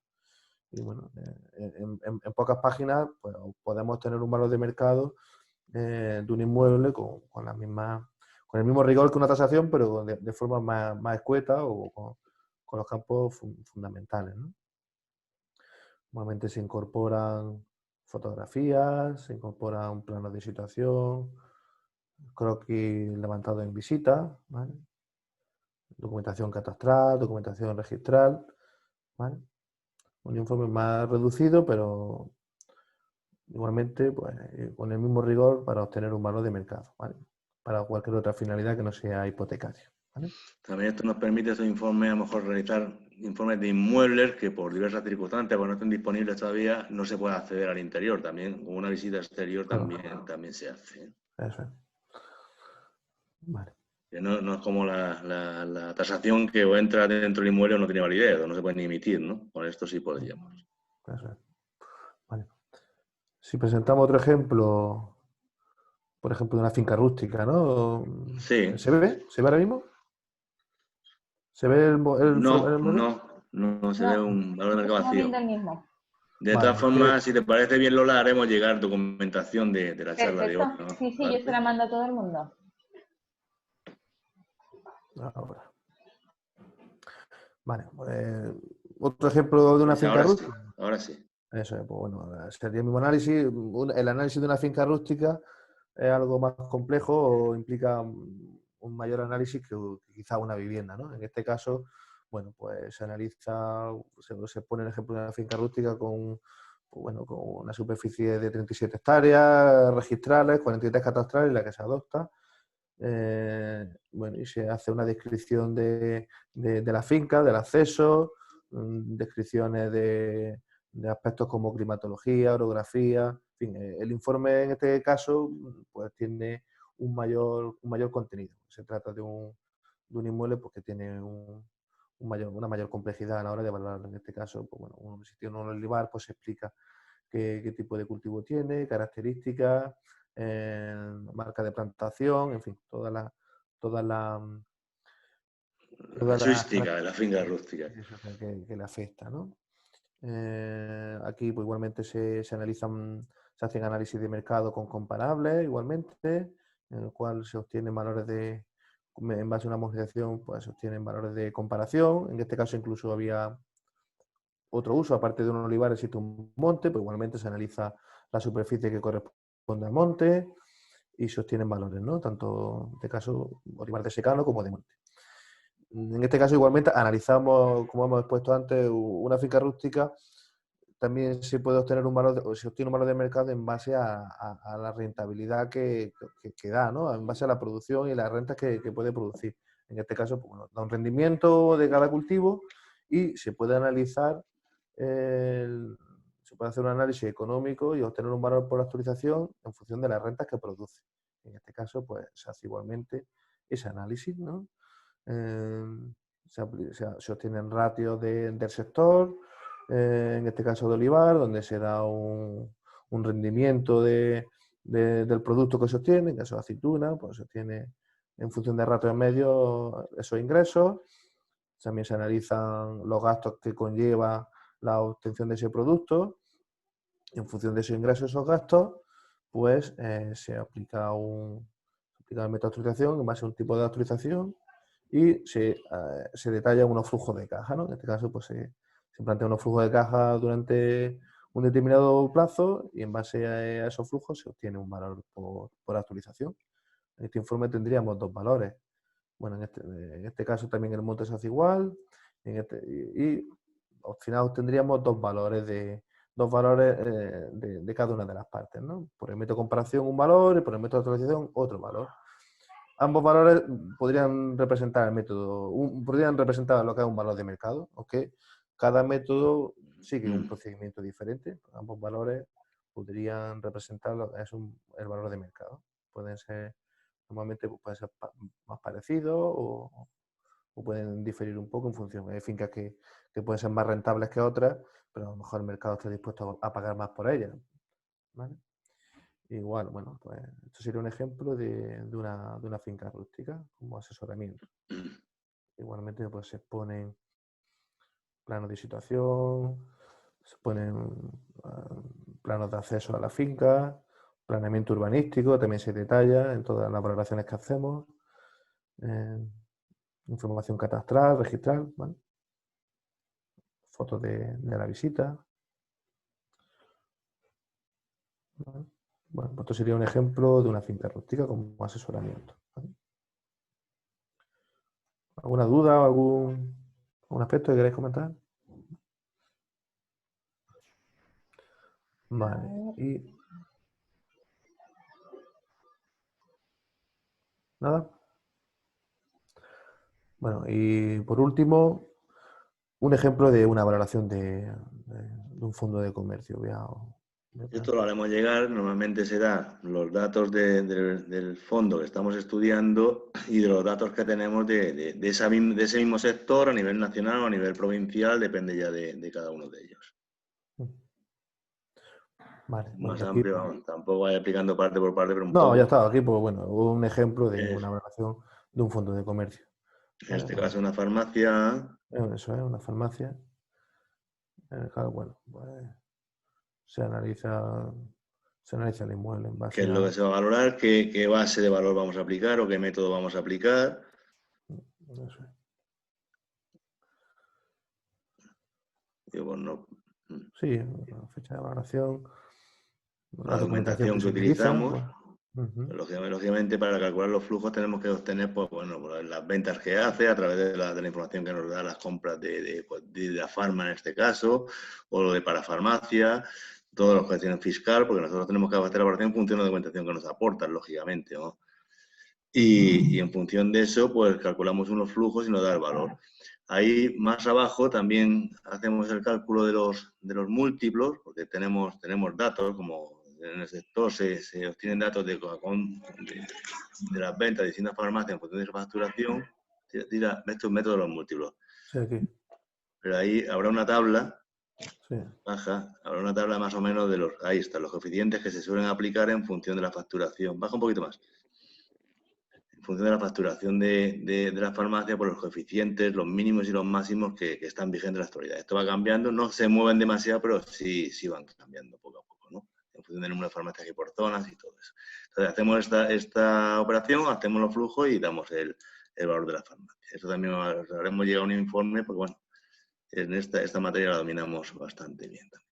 Y bueno, en pocas páginas pues, podemos tener un valor de mercado de un inmueble con el mismo rigor que una tasación, pero de forma más escueta o con los campos fundamentales, ¿no? Normalmente se incorporan fotografías, se incorporan planos de situación, croquis levantados en visita, ¿vale? Documentación catastral, documentación registral, ¿vale? Un informe más reducido, pero igualmente pues, con el mismo rigor para obtener un valor de mercado, ¿vale? Para cualquier otra finalidad que no sea hipotecaria, ¿vale? También esto nos permite estos informes, a lo mejor realizar informes de inmuebles que por diversas circunstancias, cuando no estén disponibles todavía, no se puede acceder al interior. También con una visita exterior también se hace. Eso es. Vale. Que no es como la tasación que o entra dentro del inmueble o no tiene validez, o no se puede ni emitir, ¿no? Con esto sí podríamos. Eso es. Vale. Si presentamos otro ejemplo, por ejemplo, de una finca rústica, ¿no? Sí. ¿Se ve? ¿Se ve ahora mismo? ¿Se ve el modelo? No se ve un valor de mercado vacío. De Vale, todas formas, si te parece bien, Lola, haremos llegar documentación de la charla de hoy, ¿no? Sí, yo se la mando a todo el mundo. Ahora. Vale, otro ejemplo de una finca rústica. Sí, ahora sí. Eso es, pues bueno, sería el mismo análisis. El análisis de una finca rústica es algo más complejo o implica un mayor análisis que quizá una vivienda, ¿no? En este caso, bueno, pues se analiza, se pone el ejemplo de una finca rústica con una superficie de 37 hectáreas registrales, 43 catastrales, la que se adopta. Bueno, y se hace una descripción de la finca, del acceso, descripciones de aspectos como climatología, orografía, en fin, el informe en este caso pues tiene un mayor contenido. Se trata de un inmueble porque tiene una mayor complejidad a la hora de evaluarlo. En este caso, pues bueno, si tiene un olivar, pues se explica qué tipo de cultivo tiene, características, marca de plantación, en fin, toda la casuística de la finca rústica. Que le afecta, ¿no? Aquí pues, igualmente se hacen análisis de mercado con comparables, igualmente, en el cual se obtienen valores en base a una homologación, pues se obtienen valores de comparación. En este caso incluso había otro uso, aparte de un olivar existe un monte, pues igualmente se analiza la superficie que corresponde al monte y se obtienen valores, ¿no? Tanto en este caso olivar de secano como de monte. En este caso igualmente analizamos, como hemos expuesto antes, una finca rústica. También se puede obtener un valor, o se obtiene un valor de mercado en base a la rentabilidad que da, ¿no? En base a la producción y las rentas que puede producir. En este caso, pues, bueno, da un rendimiento de cada cultivo y se puede analizar, se puede hacer un análisis económico y obtener un valor por actualización en función de las rentas que produce. En este caso, pues se hace igualmente ese análisis, ¿no? Se obtienen ratios del sector, en este caso de olivar, donde se da un rendimiento del producto que se obtiene, en caso de aceituna, pues se obtiene en función de ratios medios esos ingresos. También se analizan los gastos que conlleva la obtención de ese producto. En función de esos ingresos, esos gastos, pues se aplica el método de actualización en base a un tipo de actualización y se detalla unos flujos de caja, ¿no? En este caso, pues se plantea unos flujos de caja durante un determinado plazo y en base a esos flujos se obtiene un valor por actualización. En este informe tendríamos dos valores. Bueno, en este caso también el monte se hace igual y al final obtendríamos dos valores de cada una de las partes, ¿no? Por el método de comparación un valor y por el método de actualización otro valor. Ambos valores podrían representar podrían representar lo que es un valor de mercado, aunque cada método sigue un procedimiento diferente. Ambos valores podrían representar lo que es el valor de mercado. Pueden ser, normalmente pueden ser más parecidos o pueden diferir un poco en función. Hay fincas que pueden ser más rentables que otras, pero a lo mejor el mercado está dispuesto a pagar más por ellas, ¿vale? Igual, bueno, pues esto sería un ejemplo de una finca rústica como asesoramiento. Igualmente, pues se exponen planos de situación, se ponen planos de acceso a la finca, planeamiento urbanístico, también se detalla en todas las valoraciones que hacemos, información catastral, registral, ¿vale? Fotos de la visita. ¿Vale? Bueno, pues esto sería un ejemplo de una finca rústica como asesoramiento, ¿vale? ¿Alguna duda o algún aspecto que queráis comentar? Vale. Y nada. Bueno, y por último, un ejemplo de una valoración de un fondo de comercio. Esto lo haremos llegar, normalmente será los datos del fondo que estamos estudiando y de los datos que tenemos de ese mismo sector a nivel nacional o a nivel provincial, depende ya de cada uno de ellos. Vale, más amplio, vamos, tampoco vaya explicando parte por parte, pero un no, poco. ya está, aquí pues bueno, un ejemplo de una valoración de un fondo de comercio. En este caso una farmacia. Eso es, una farmacia. Claro, bueno, pues se analiza el inmueble en base ¿Qué es lo que se va a valorar? ¿Qué base de valor vamos a aplicar o qué método vamos a aplicar? Eso es. Digo, no. Sí, la fecha de valoración. La documentación que utilizamos. Uh-huh. Lógicamente, para calcular los flujos tenemos que obtener pues, las ventas que hace a través de la información que nos da las compras de la farma en este caso, o lo de parafarmacia, todos los que tienen fiscal, porque nosotros tenemos que hacer la valoración en función de la documentación que nos aportan, lógicamente, ¿no? Y en función de eso, pues calculamos unos flujos y nos da el valor. Ahí más abajo también hacemos el cálculo de los múltiplos, porque tenemos datos, como en el sector se obtienen datos de las ventas de distintas farmacias en función de su facturación. Esto es un método de los múltiplos. Sí, aquí. Pero ahí habrá una tabla, sí. Baja, habrá una tabla más o menos de ahí están los coeficientes que se suelen aplicar en función de la facturación. Baja un poquito más. En función de la facturación de la farmacia, por los coeficientes, los mínimos y los máximos que están vigentes en la actualidad. Esto va cambiando, no se mueven demasiado, pero sí van cambiando poco a poco, ¿no? En función del número de farmacias que hay por zonas y todo eso. Entonces, hacemos esta operación, hacemos los flujos y damos el valor de la farmacia. Eso también haremos llegar a un informe, porque bueno, en esta materia la dominamos bastante bien también.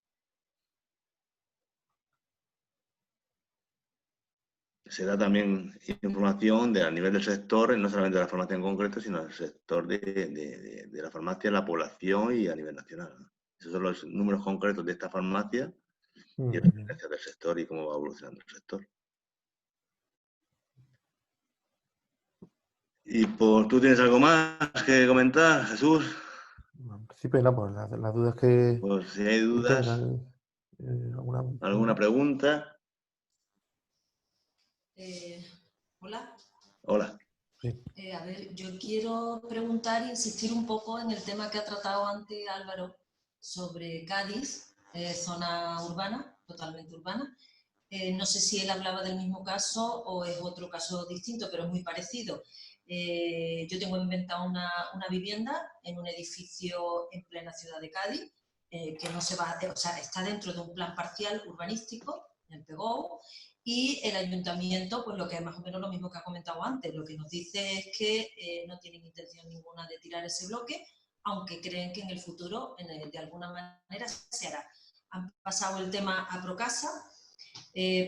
Se da también información a nivel del sector, no solamente de la farmacia en concreto, sino del sector de la farmacia, la población y a nivel nacional, ¿no? Esos son los números concretos de esta farmacia y la tendencia del sector y cómo va evolucionando el sector. Y pues, ¿tú tienes algo más que comentar, Jesús? En principio no, pues las dudas que... Pues si hay dudas, ¿alguna pregunta? Hola. Hola. Sí. A ver, yo quiero preguntar e insistir un poco en el tema que ha tratado antes Álvaro sobre Cádiz, zona urbana, totalmente urbana. No sé si él hablaba del mismo caso o es otro caso distinto, pero es muy parecido. Yo tengo inventado una vivienda en un edificio en plena ciudad de Cádiz, que no se va, o sea, está dentro de un plan parcial urbanístico, en el PEGO, y el ayuntamiento, pues lo que es más o menos lo mismo que ha comentado antes, lo que nos dice es que no tienen intención ninguna de tirar ese bloque, aunque creen que en el futuro, de alguna manera, se hará. Han pasado el tema a Procasa.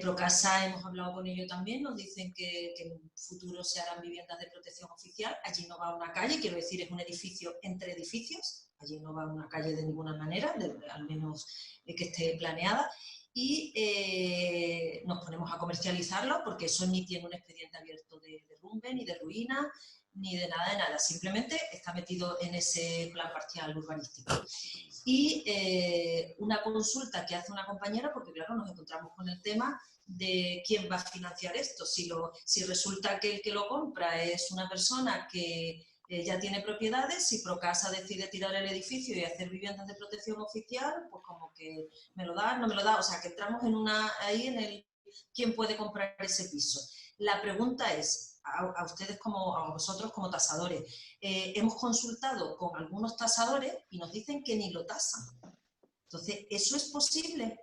Procasa, hemos hablado con ellos también, nos dicen que en el futuro se harán viviendas de protección oficial. Allí no va una calle, quiero decir, es un edificio entre edificios, allí no va una calle de ninguna manera, al menos que esté planeada. Y nos ponemos a comercializarlo porque eso ni tiene un expediente abierto de derrumbe, ni de ruina, ni de nada, simplemente está metido en ese plan parcial urbanístico. Y una consulta que hace una compañera, porque claro, nos encontramos con el tema de quién va a financiar esto. Si resulta que el que lo compra es una persona que ya tiene propiedades, si Procasa decide tirar el edificio y hacer viviendas de protección oficial, pues como que me lo da, no me lo da, o sea que entramos ahí en el quién puede comprar ese piso. La pregunta es, a ustedes a vosotros como tasadores, hemos consultado con algunos tasadores y nos dicen que ni lo tasan. Entonces, ¿eso es posible?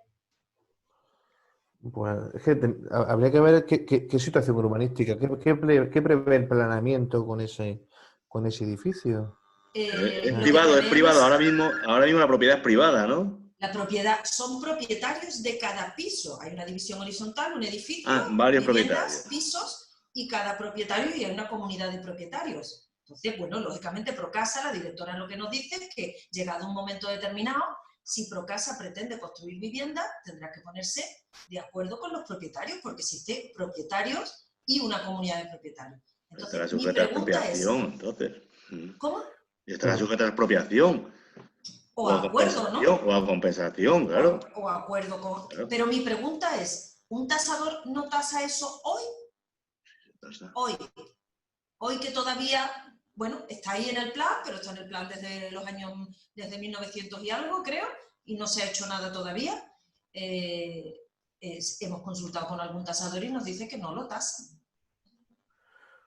Pues es que habría que ver qué situación urbanística, qué prevé el planeamiento con ese edificio. Es privado. Ahora mismo la propiedad es privada, ¿no? La propiedad, son propietarios de cada piso. Hay una división horizontal, un edificio, varios viviendas, pisos, y cada propietario, y hay una comunidad de propietarios. Entonces, bueno, lógicamente Procasa, la directora lo que nos dice es que llegado un momento determinado, si Procasa pretende construir vivienda, tendrá que ponerse de acuerdo con los propietarios, porque existen propietarios y una comunidad de propietarios. Estará sujeta a expropiación, entonces. ¿Cómo? Estará sujeta a expropiación. O a acuerdo, ¿no? O a compensación, claro. O a acuerdo con... Claro. Pero mi pregunta es, ¿un tasador no tasa eso hoy? Hoy que todavía, bueno, está ahí en el plan, pero está en el plan desde 1900 y algo, creo, y no se ha hecho nada todavía. Hemos consultado con algún tasador y nos dice que no lo tasan.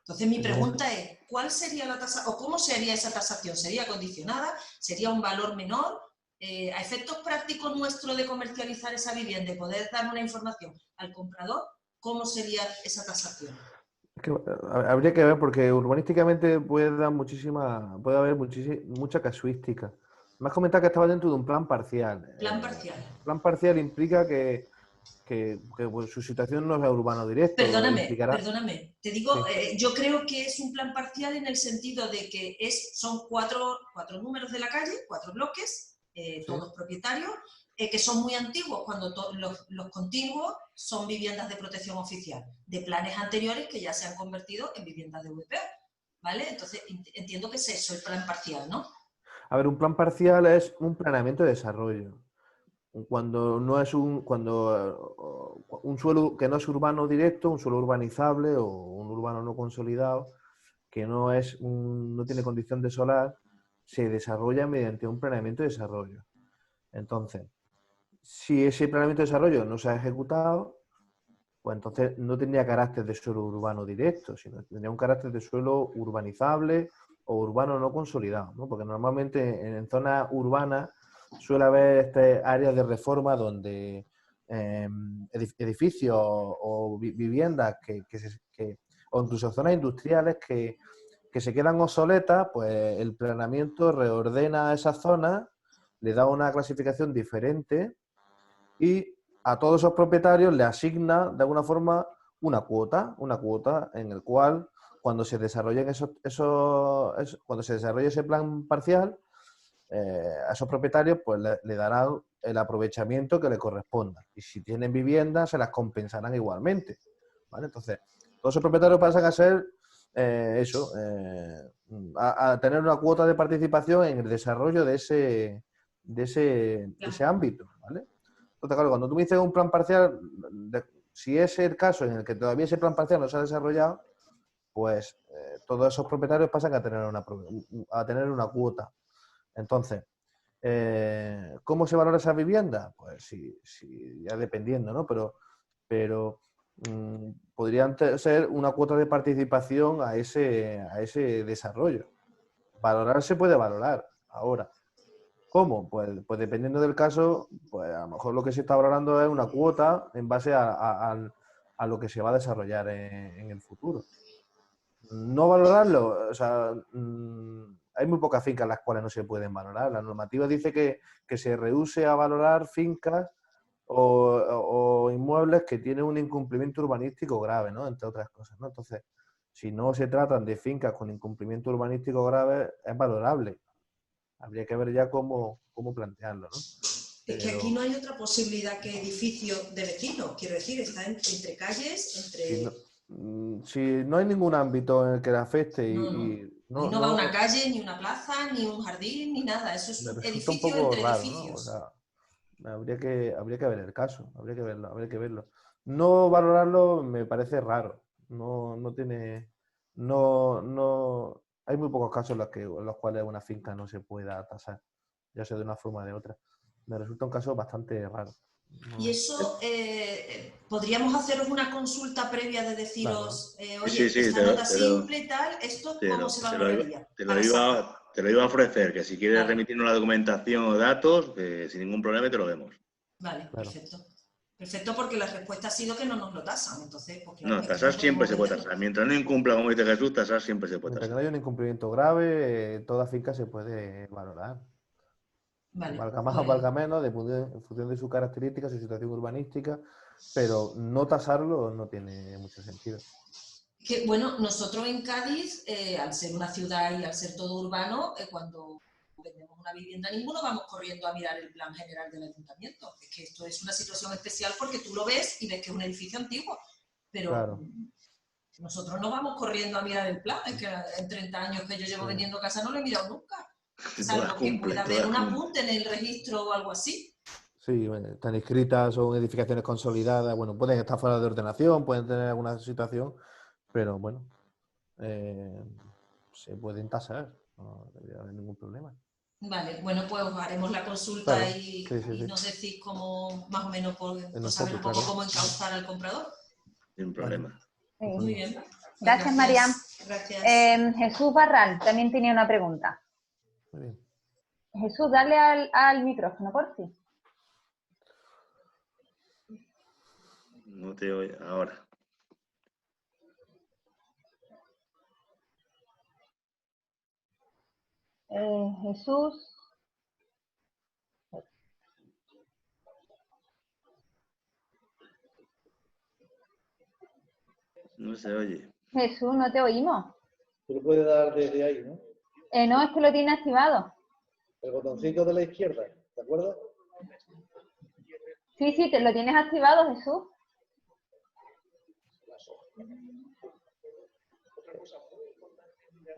Entonces mi pregunta es, ¿cuál sería la tasa o cómo sería esa tasación? ¿Sería condicionada? ¿Sería un valor menor? A efectos prácticos nuestros de comercializar esa vivienda y poder dar una información al comprador, ¿cómo sería esa tasación? Habría que ver porque urbanísticamente puede haber mucha casuística. Me has comentado que estaba dentro de un plan parcial. Plan parcial. Plan parcial implica que pues, su situación no es urbano directo. Perdóname. Te digo, sí. Yo creo que es un plan parcial en el sentido de que son cuatro números de la calle, 4 bloques, todos propietarios, que son muy antiguos, cuando los contiguos son viviendas de protección oficial, de planes anteriores que ya se han convertido en viviendas de VPO, ¿vale? Entonces, entiendo que es eso, el plan parcial, ¿no? A ver, un plan parcial es un planeamiento de desarrollo. Cuando un suelo que no es urbano directo, un suelo urbanizable o un urbano no consolidado, que no tiene condición de solar, se desarrolla mediante un planeamiento de desarrollo. Entonces, si ese planeamiento de desarrollo no se ha ejecutado, pues entonces no tendría carácter de suelo urbano directo, sino tendría un carácter de suelo urbanizable o urbano no consolidado, ¿no? Porque normalmente en zonas urbanas suele haber áreas de reforma donde edificios o viviendas o incluso zonas industriales que se quedan obsoletas, pues el planeamiento reordena esas zonas le da una clasificación diferente y a todos esos propietarios le asigna de alguna forma una cuota en el cual cuando se desarrollen cuando se desarrolle ese plan parcial, a esos propietarios pues le darán el aprovechamiento que le corresponda. Y si tienen viviendas, se las compensarán igualmente, ¿vale? Entonces, todos esos propietarios pasan a ser a tener una cuota de participación en el desarrollo de ese ámbito, ¿vale? Entonces, claro, cuando tú me dices un plan parcial, si es el caso en el que todavía ese plan parcial no se ha desarrollado, pues todos esos propietarios pasan a tener una cuota. Entonces, ¿cómo se valora esa vivienda? Pues sí, ya dependiendo, ¿no? Pero podrían ser una cuota de participación a ese desarrollo. Valorar se puede valorar. Ahora, ¿cómo? Pues dependiendo del caso, pues a lo mejor lo que se está valorando es una cuota en base a lo que se va a desarrollar en el futuro. No valorarlo, o sea, hay muy pocas fincas las cuales no se pueden valorar. La normativa dice que se rehúse a valorar fincas o inmuebles que tienen un incumplimiento urbanístico grave, ¿no? Entre otras cosas, ¿no? Entonces, si no se tratan de fincas con incumplimiento urbanístico grave, es valorable. Habría que ver ya cómo plantearlo, ¿no? Es que aquí no hay otra posibilidad que edificio de vecinos. Quiero decir, está entre calles, entre... Si no hay ningún ámbito en el que le afecte no va una calle, ni una plaza, ni un jardín, ni nada. Eso es un edificio un poco entre raro, edificios. ¿no? O sea, habría que ver el caso, habría que verlo. No valorarlo me parece raro. Hay muy pocos casos en los cuales una finca no se pueda tasar, ya sea de una forma o de otra. Me resulta un caso bastante raro. Y eso, podríamos haceros una consulta previa de deciros, oye, esta nota simple y tal, ¿esto cómo se valoraría? Te lo iba a ofrecer, que si quieres remitirnos la documentación o datos, sin ningún problema te lo vemos. Vale, perfecto. Perfecto, porque la respuesta ha sido que no nos lo tasan. Entonces, pues, claro, no, tasar siempre se puede tasar. Mientras no incumpla, como dice Jesús, tasar siempre se puede tasar. Mientras que no haya un incumplimiento grave, toda finca se puede valorar. Vale, valga más o valga menos, en función de sus características, su situación urbanística, pero no tasarlo no tiene mucho sentido. Que, bueno, nosotros en Cádiz, al ser una ciudad y al ser todo urbano, cuando vendemos una vivienda ninguno vamos corriendo a mirar el plan general del ayuntamiento. Es que esto es una situación especial porque tú lo ves y ves que es un edificio antiguo, pero nosotros no vamos corriendo a mirar el plan. Es que en 30 años que yo llevo vendiendo casa no lo he mirado nunca. Salvo que pueda haber un apunte en el registro o algo así. Sí, están inscritas, son edificaciones consolidadas, bueno, pueden estar fuera de ordenación, pueden tener alguna situación, pero bueno, se pueden tasar, no debería haber ningún problema. Vale, bueno, pues haremos la consulta y nos decís cómo, más o menos, por saber un poco cómo encauzar al comprador. Sin problema. Muy bien. Gracias, María. Gracias. Jesús Barral también tenía una pregunta. Muy bien. Jesús, dale al micrófono, por favor. No te oigo ahora. Jesús. No se oye. Jesús, no te oímos. Tú lo puedes dar desde ahí, ¿no? No, es que lo tiene activado. El botoncito de la izquierda, ¿de acuerdo? Sí, te lo tienes activado, Jesús.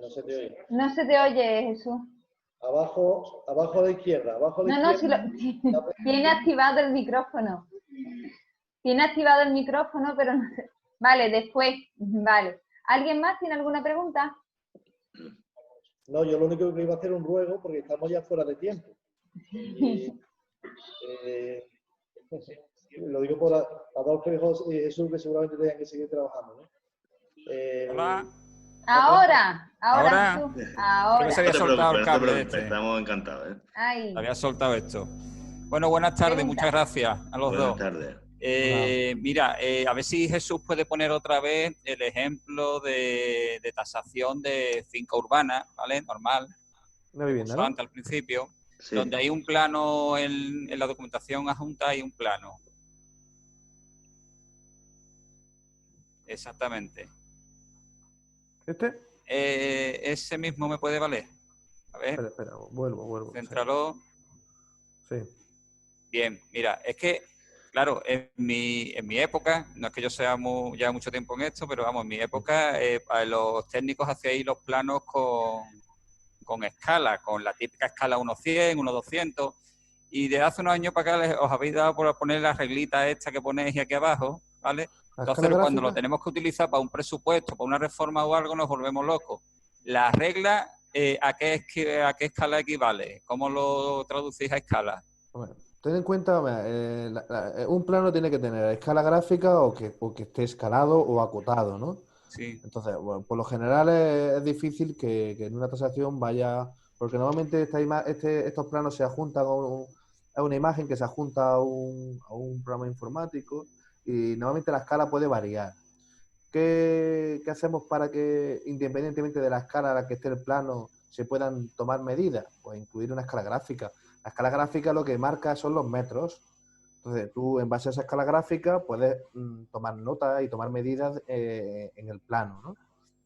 No se te oye. No se te oye, Jesús. Abajo a la izquierda, tiene activado el micrófono. Tiene activado el micrófono, pero no sé. Vale, después. Vale. ¿Alguien más tiene alguna pregunta? No, yo lo único que iba a hacer un ruego, porque estamos ya fuera de tiempo. Lo digo por Adolfo y Jesús, que seguramente tengan que seguir trabajando, ¿no? Hola. Ahora. Creo que se había soltado el cable este. Estamos encantados, Había soltado esto. Bueno, buenas tardes, muchas gracias a los dos. Buenas tardes. Mira, a ver si Jesús puede poner otra vez el ejemplo de tasación de finca urbana, ¿vale? Normal. Una vivienda, ¿no? Antes al principio. Sí. Donde hay un plano en la documentación adjunta, hay un plano. Exactamente. ¿Este? Ese mismo me puede valer. A ver. Espera, vuelvo. Céntralo. Sí. Bien, mira, es que, claro, en mi época, no es que yo sea ya mucho tiempo en esto, pero vamos, en mi época los técnicos hacíais los planos con escala, con la típica escala 1:100, 1:200, y desde hace unos años para acá os habéis dado por poner la reglita esta que ponéis aquí abajo, ¿vale? Entonces, cuando lo tenemos que utilizar para un presupuesto, para una reforma o algo, nos volvemos locos. La regla, ¿a qué escala equivale? ¿Cómo lo traducís a escala? Bueno, ten en cuenta, un plano tiene que tener escala gráfica o que esté escalado o acotado, ¿no? Sí. Entonces, bueno, por lo general es difícil que en una tasación vaya... Porque normalmente estos planos se adjuntan a una imagen que se adjunta a un programa informático y normalmente la escala puede variar. ¿Qué hacemos para que, independientemente de la escala a la que esté el plano, se puedan tomar medidas? Pues incluir una escala gráfica. La escala gráfica lo que marca son los metros. Entonces, tú, en base a esa escala gráfica, puedes tomar notas y tomar medidas en el plano, ¿no?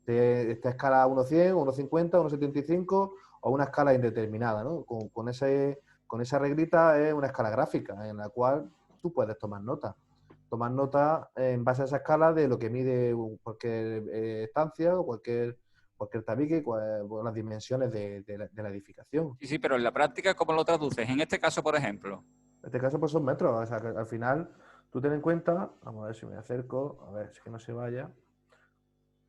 Esta escala 1:100, 1:50, 1:75 o una escala indeterminada, ¿no? Con esa reglita es una escala gráfica en la cual tú puedes tomar nota. Tomar nota en base a esa escala de lo que mide cualquier estancia o cualquier tabique, las dimensiones de la edificación. Sí, pero en la práctica, ¿cómo lo traduces? En este caso, por ejemplo. En este caso, pues son metros. O sea, que al final, tú ten en cuenta, vamos a ver si me acerco, a ver si que no se vaya.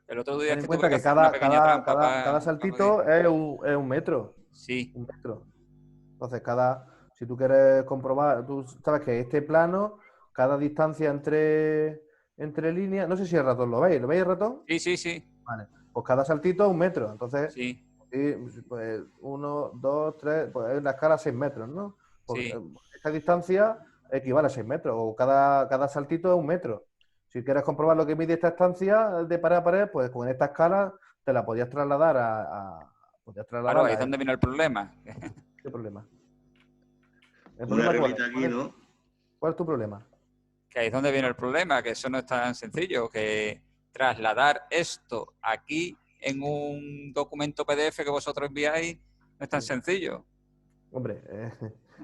El otro día Ten en cuenta que cada saltito es un metro. Sí. Un metro. Entonces, si tú quieres comprobar, tú sabes que este plano, cada distancia entre líneas, no sé si el ratón lo veis el ratón? Sí. Vale, pues cada saltito es un metro. Entonces, sí. Pues 1, 2, 3, pues es la escala 6 metros, ¿no? Pues sí. Esta distancia equivale a 6 metros, o cada saltito es un metro. Si quieres comprobar lo que mide esta estancia de pared a pared, pues con esta escala te la podías trasladar Claro, ahí es donde viene el problema. ¿Qué problema? Una reglita aquí, ¿no? ¿Cuál es tu problema? Que ahí es donde viene el problema, que eso no es tan sencillo, que trasladar esto aquí en un documento PDF que vosotros enviáis no es tan sencillo. Hombre,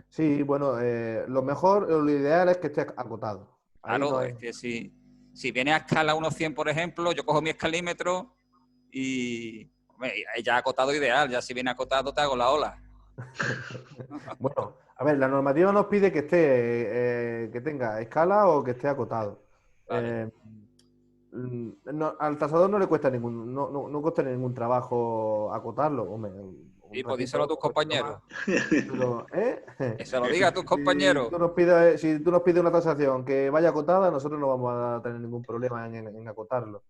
sí, bueno, lo ideal es que esté acotado. Claro, es que si viene a escala 1:100, por ejemplo, yo cojo mi escalímetro y ya acotado ideal, ya si viene acotado te hago la ola. Bueno, a ver, la normativa nos pide que que tenga escala o que esté acotado. Vale. Al tasador no le cuesta no cuesta ningún trabajo acotarlo. Y pues díselo a tus compañeros. Pero, Que se lo diga a tus compañeros. Si tú nos pides una tasación que vaya acotada, nosotros no vamos a tener ningún problema en acotarlo.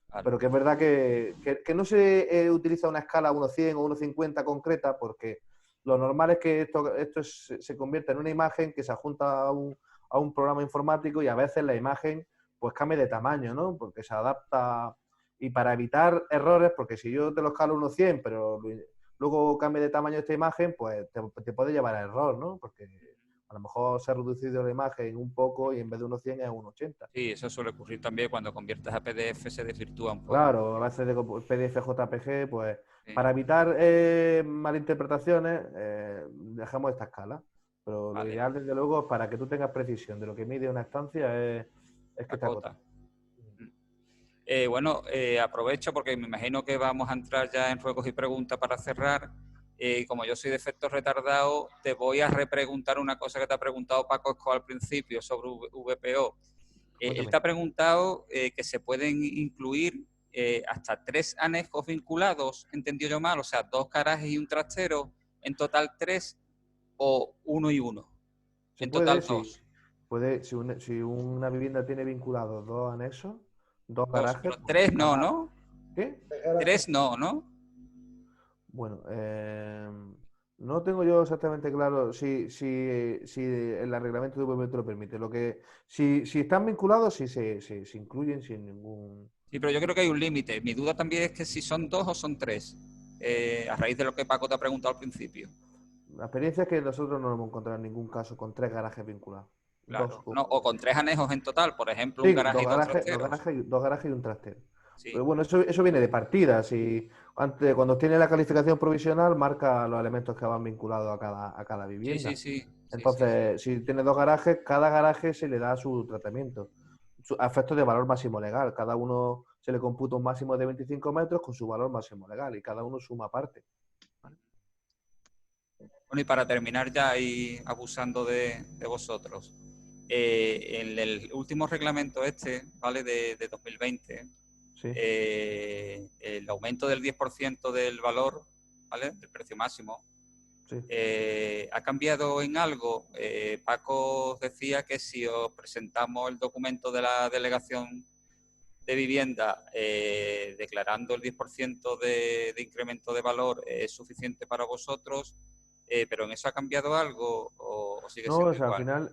Vale. Pero que es verdad que no se utiliza una escala 1:100 o 1:50 concreta, porque lo normal es que esto se convierta en una imagen que se adjunta a un programa informático y a veces la imagen pues cambie de tamaño, ¿no? Porque se adapta. Y para evitar errores, porque si yo te lo escalo 1:100, pero luego cambie de tamaño esta imagen, pues te puede llevar a error, ¿no? Porque a lo mejor se ha reducido la imagen un poco y en vez de 1:100 es 1:80. Sí, eso suele ocurrir también cuando conviertes a PDF, se desvirtúa un poco. Claro, a veces de PDF JPG, pues sí. Para evitar malinterpretaciones, dejamos esta escala. Pero vale. Lo ideal, desde luego, para que tú tengas precisión de lo que mide una estancia es que te acota. Bueno, aprovecho porque me imagino que vamos a entrar ya en ruegos y preguntas para cerrar. Como yo soy de efectos retardados, te voy a repreguntar una cosa que te ha preguntado Paco Escobar al principio sobre VPO. Él te ha preguntado que se pueden incluir hasta 3 anejos vinculados, ¿entendió yo mal? O sea, 2 garajes y un trastero, en total 3 o 1 y 1. En total 2. Si una vivienda tiene vinculados 2 anexos, 2 garajes... Pero 3 no, ¿no? ¿Qué? 3 no, ¿no? Bueno, no tengo yo exactamente claro si el reglamento de VPO te lo permite. Si están vinculados, sí se incluyen sin ningún... Sí, pero yo creo que hay un límite. Mi duda también es que si son 2 o son 3, a raíz de lo que Paco te ha preguntado al principio. La experiencia es que nosotros no hemos encontrado ningún caso con 3 garajes vinculados. Claro, no, o con 3 anejos en total, por ejemplo, Sí, un garaje y 2 trasteros. Dos garajes y un trastero. Sí. Pero bueno, eso viene de partidas y cuando tiene la calificación provisional marca los elementos que van vinculados a cada vivienda. Sí. Entonces, si tiene 2 garajes, cada garaje se le da su tratamiento. A efectos de valor máximo legal. Cada uno se le computa un máximo de 25 metros con su valor máximo legal y cada uno suma aparte. ¿Vale? Bueno, y para terminar ya y abusando de vosotros, en el último reglamento ¿vale? De 2020, sí. El aumento del 10% del valor, ¿vale? Del precio máximo, sí. ¿Ha cambiado en algo? Paco os decía que si os presentamos el documento de la delegación de vivienda declarando el 10% de incremento de valor es suficiente para vosotros, pero ¿en eso ha cambiado algo o sigue siendo igual? Al final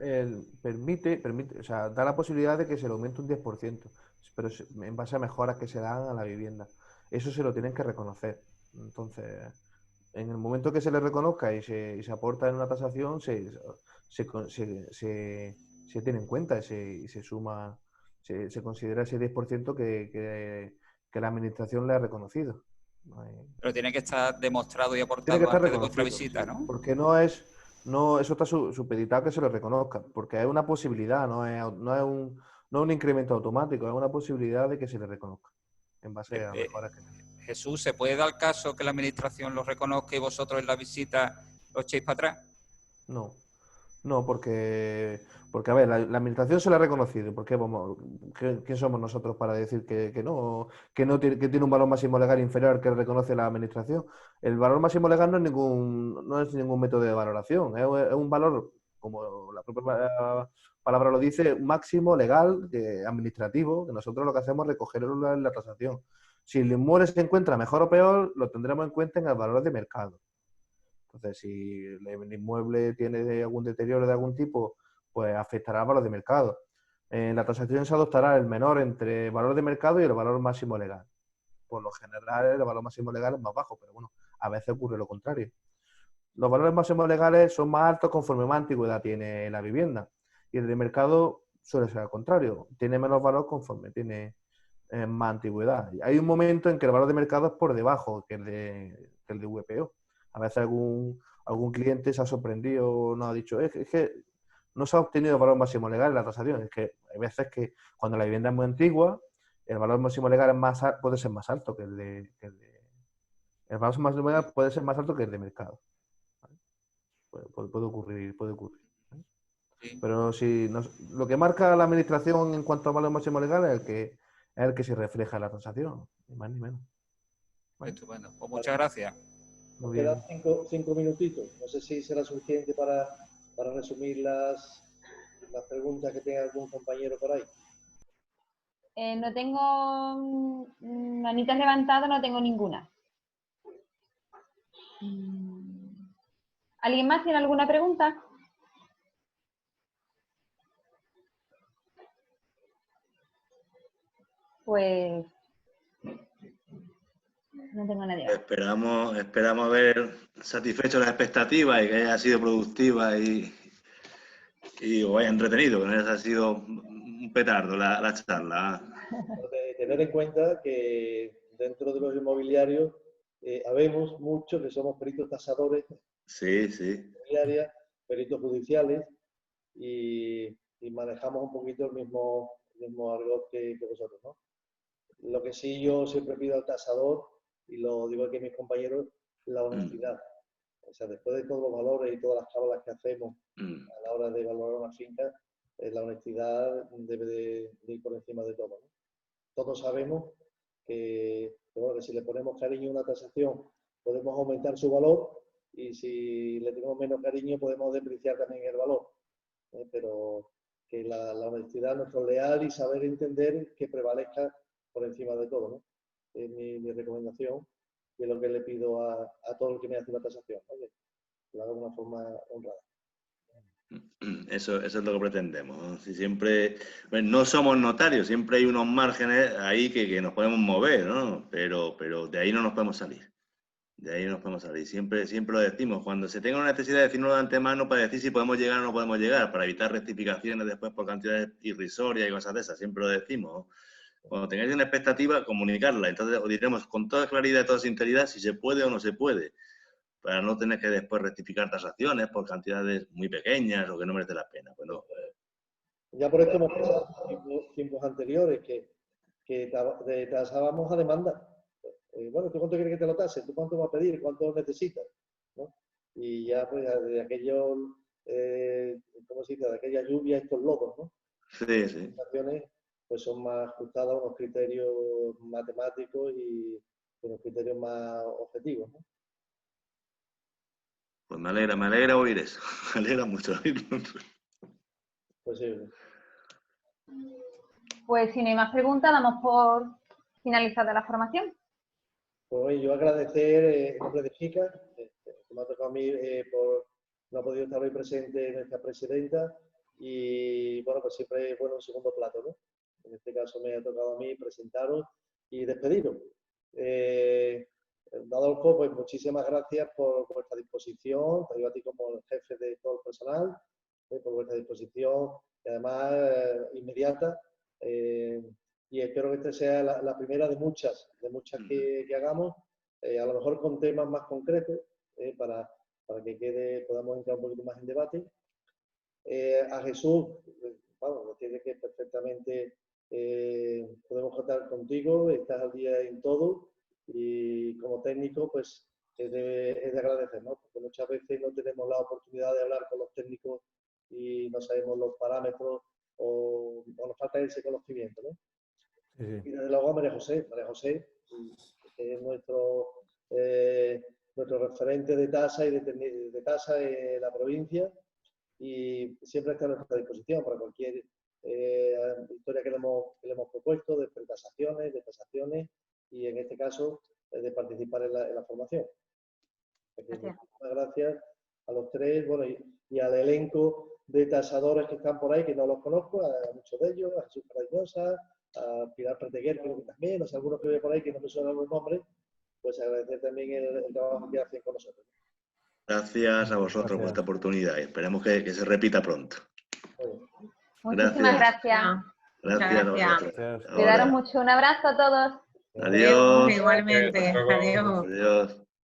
permite, o sea, da la posibilidad de que se le aumente un 10%, pero en base a mejoras que se dan a la vivienda. Eso se lo tienen que reconocer. Entonces, en el momento que se le reconozca y se aporta en una tasación, se tiene en cuenta y se suma, se considera ese 10% que la administración le ha reconocido. Pero tiene que estar demostrado y aportado antes de vuestra visita, ¿no? Porque eso está supeditado que se le reconozca, porque es una posibilidad, no es un incremento automático, es una posibilidad de que se le reconozca en base a mejoras que tenga. Jesús, ¿se puede dar caso que la administración lo reconozca y vosotros en la visita lo echéis para atrás? No, porque a ver, la administración se la ha reconocido. ¿Por qué ¿quién somos nosotros para decir que tiene un valor máximo legal inferior al que reconoce la administración? El valor máximo legal no es ningún método de valoración, es un valor, como la propia palabra lo dice, máximo legal, administrativo, que nosotros lo que hacemos es recogerlo en la tasación. Si el inmueble se encuentra mejor o peor, lo tendremos en cuenta en el valor de mercado. Entonces, si el inmueble tiene algún deterioro de algún tipo, pues afectará al valor de mercado. En la tasación se adoptará el menor entre el valor de mercado y el valor máximo legal. Por lo general, el valor máximo legal es más bajo, pero bueno, a veces ocurre lo contrario. Los valores máximos legales son más altos conforme más antigüedad tiene la vivienda. Y el de mercado suele ser al contrario. Tiene menos valor conforme tiene más antigüedad. Hay un momento en que el valor de mercado es por debajo que el de VPO. A veces algún cliente se ha sorprendido, nos ha dicho, es que no se ha obtenido el valor máximo legal en la tasación. Es que hay veces que cuando la vivienda es muy antigua, el valor máximo legal puede ser más alto que el valor máximo legal puede ser más alto que el de mercado. ¿Vale? Puede ocurrir. ¿Vale? Sí. Pero si lo que marca la administración en cuanto al valor máximo legal es el que se refleja en la tasación, ni más ni menos. ¿Vale? Estupendo. Pues muchas gracias. Nos quedan 5 minutitos. No sé si será suficiente para resumir las preguntas que tenga algún compañero por ahí. No tengo manitas levantadas, no tengo ninguna. ¿Alguien más tiene alguna pregunta? Pues no tengo nadie. Esperamos haber satisfecho las expectativas y que haya sido productiva y os haya entretenido, que no haya sido un petardo la charla. Tener en cuenta que dentro de los inmobiliarios habemos muchos que somos peritos tasadores, inmobiliarias, peritos judiciales y manejamos un poquito el mismo argot que vosotros, ¿no? Lo que sí yo siempre pido al tasador, y lo digo aquí a mis compañeros, la honestidad. O sea, después de todos los valores y todas las cábalas que hacemos a la hora de valorar una finca, la honestidad debe de ir por encima de todo, ¿no? Todos sabemos que si le ponemos cariño a una tasación podemos aumentar su valor y si le tenemos menos cariño podemos depreciar también el valor. Pero que la honestidad, nuestro leal y saber entender que prevalezca por encima de todo, ¿no? Es mi recomendación y es lo que le pido a todo el que me hace una tasación, ¿no? Que lo haga de una forma honrada. Eso es lo que pretendemos, ¿no? Si siempre, bueno, no somos notarios, siempre hay unos márgenes ahí que nos podemos mover, ¿no? Pero de ahí no nos podemos salir. De ahí nos podemos salir. Siempre lo decimos. Cuando se tenga una necesidad de decirlo de antemano para decir si podemos llegar o no podemos llegar, para evitar rectificaciones después por cantidades irrisorias y cosas de esas. Siempre lo decimos. Cuando tengáis una expectativa, comunicarla. Entonces os diremos con toda claridad y toda sinceridad si se puede o no se puede, para no tener que después rectificar tasaciones por cantidades muy pequeñas o que no merece la pena. Bueno, ya por esto hemos pasado tiempos anteriores que tasábamos a demanda. Bueno, ¿tú cuánto quieres que te lo tase? ¿Tú cuánto vas a pedir? ¿Cuánto necesitas? ¿No? Y ya pues de aquello, ¿cómo se dice? De aquella lluvia, estos lodos, ¿no? Sí, sí. Las acciones pues son más ajustadas a unos criterios matemáticos y unos criterios más objetivos, ¿no? Pues me alegra oír eso. Me alegra mucho oírlo. Pues sí. Pues si no hay más preguntas, damos por finalizada la formación. Pues yo agradecer en nombre de FICA, que me ha tocado a mí por no ha podido estar hoy presente nuestra presidenta y bueno, pues siempre es bueno un segundo plato, ¿no? En este caso me ha tocado a mí presentaros y despediros. Adolfo, pues muchísimas gracias por vuestra disposición, te digo a ti como el jefe de todo el personal, por vuestra disposición y además inmediata. Y espero que esta sea la primera de muchas que hagamos, a lo mejor con temas más concretos, para que podamos entrar un poquito más en debate. A Jesús, vamos, tiene que perfectamente podemos contar contigo, estás al día en todo y como técnico, pues es de agradecer, ¿no? Porque muchas veces no tenemos la oportunidad de hablar con los técnicos y no sabemos los parámetros o nos falta ese conocimiento, ¿no? Sí. Y desde luego a María José, que es nuestro referente de tasa y de tasa en la provincia y siempre está a nuestra disposición para cualquier historia que le hemos propuesto de pretasaciones, de tasaciones y en este caso de participar en la formación. Muchas gracias a los tres, bueno, y al elenco de tasadores que están por ahí, que no los conozco, a muchos de ellos, a Jesús Carañosa, a Pilar Preteguer, creo que también, o sea, algunos que veo por ahí que no me suenan los nombres, pues agradecer también el trabajo que hacen con nosotros. Gracias a vosotros por esta oportunidad y esperemos que se repita pronto. Muchísimas gracias. Gracias a vosotros. Cuidaros mucho. Un abrazo a todos. Adiós. Igualmente. Adiós. Adiós.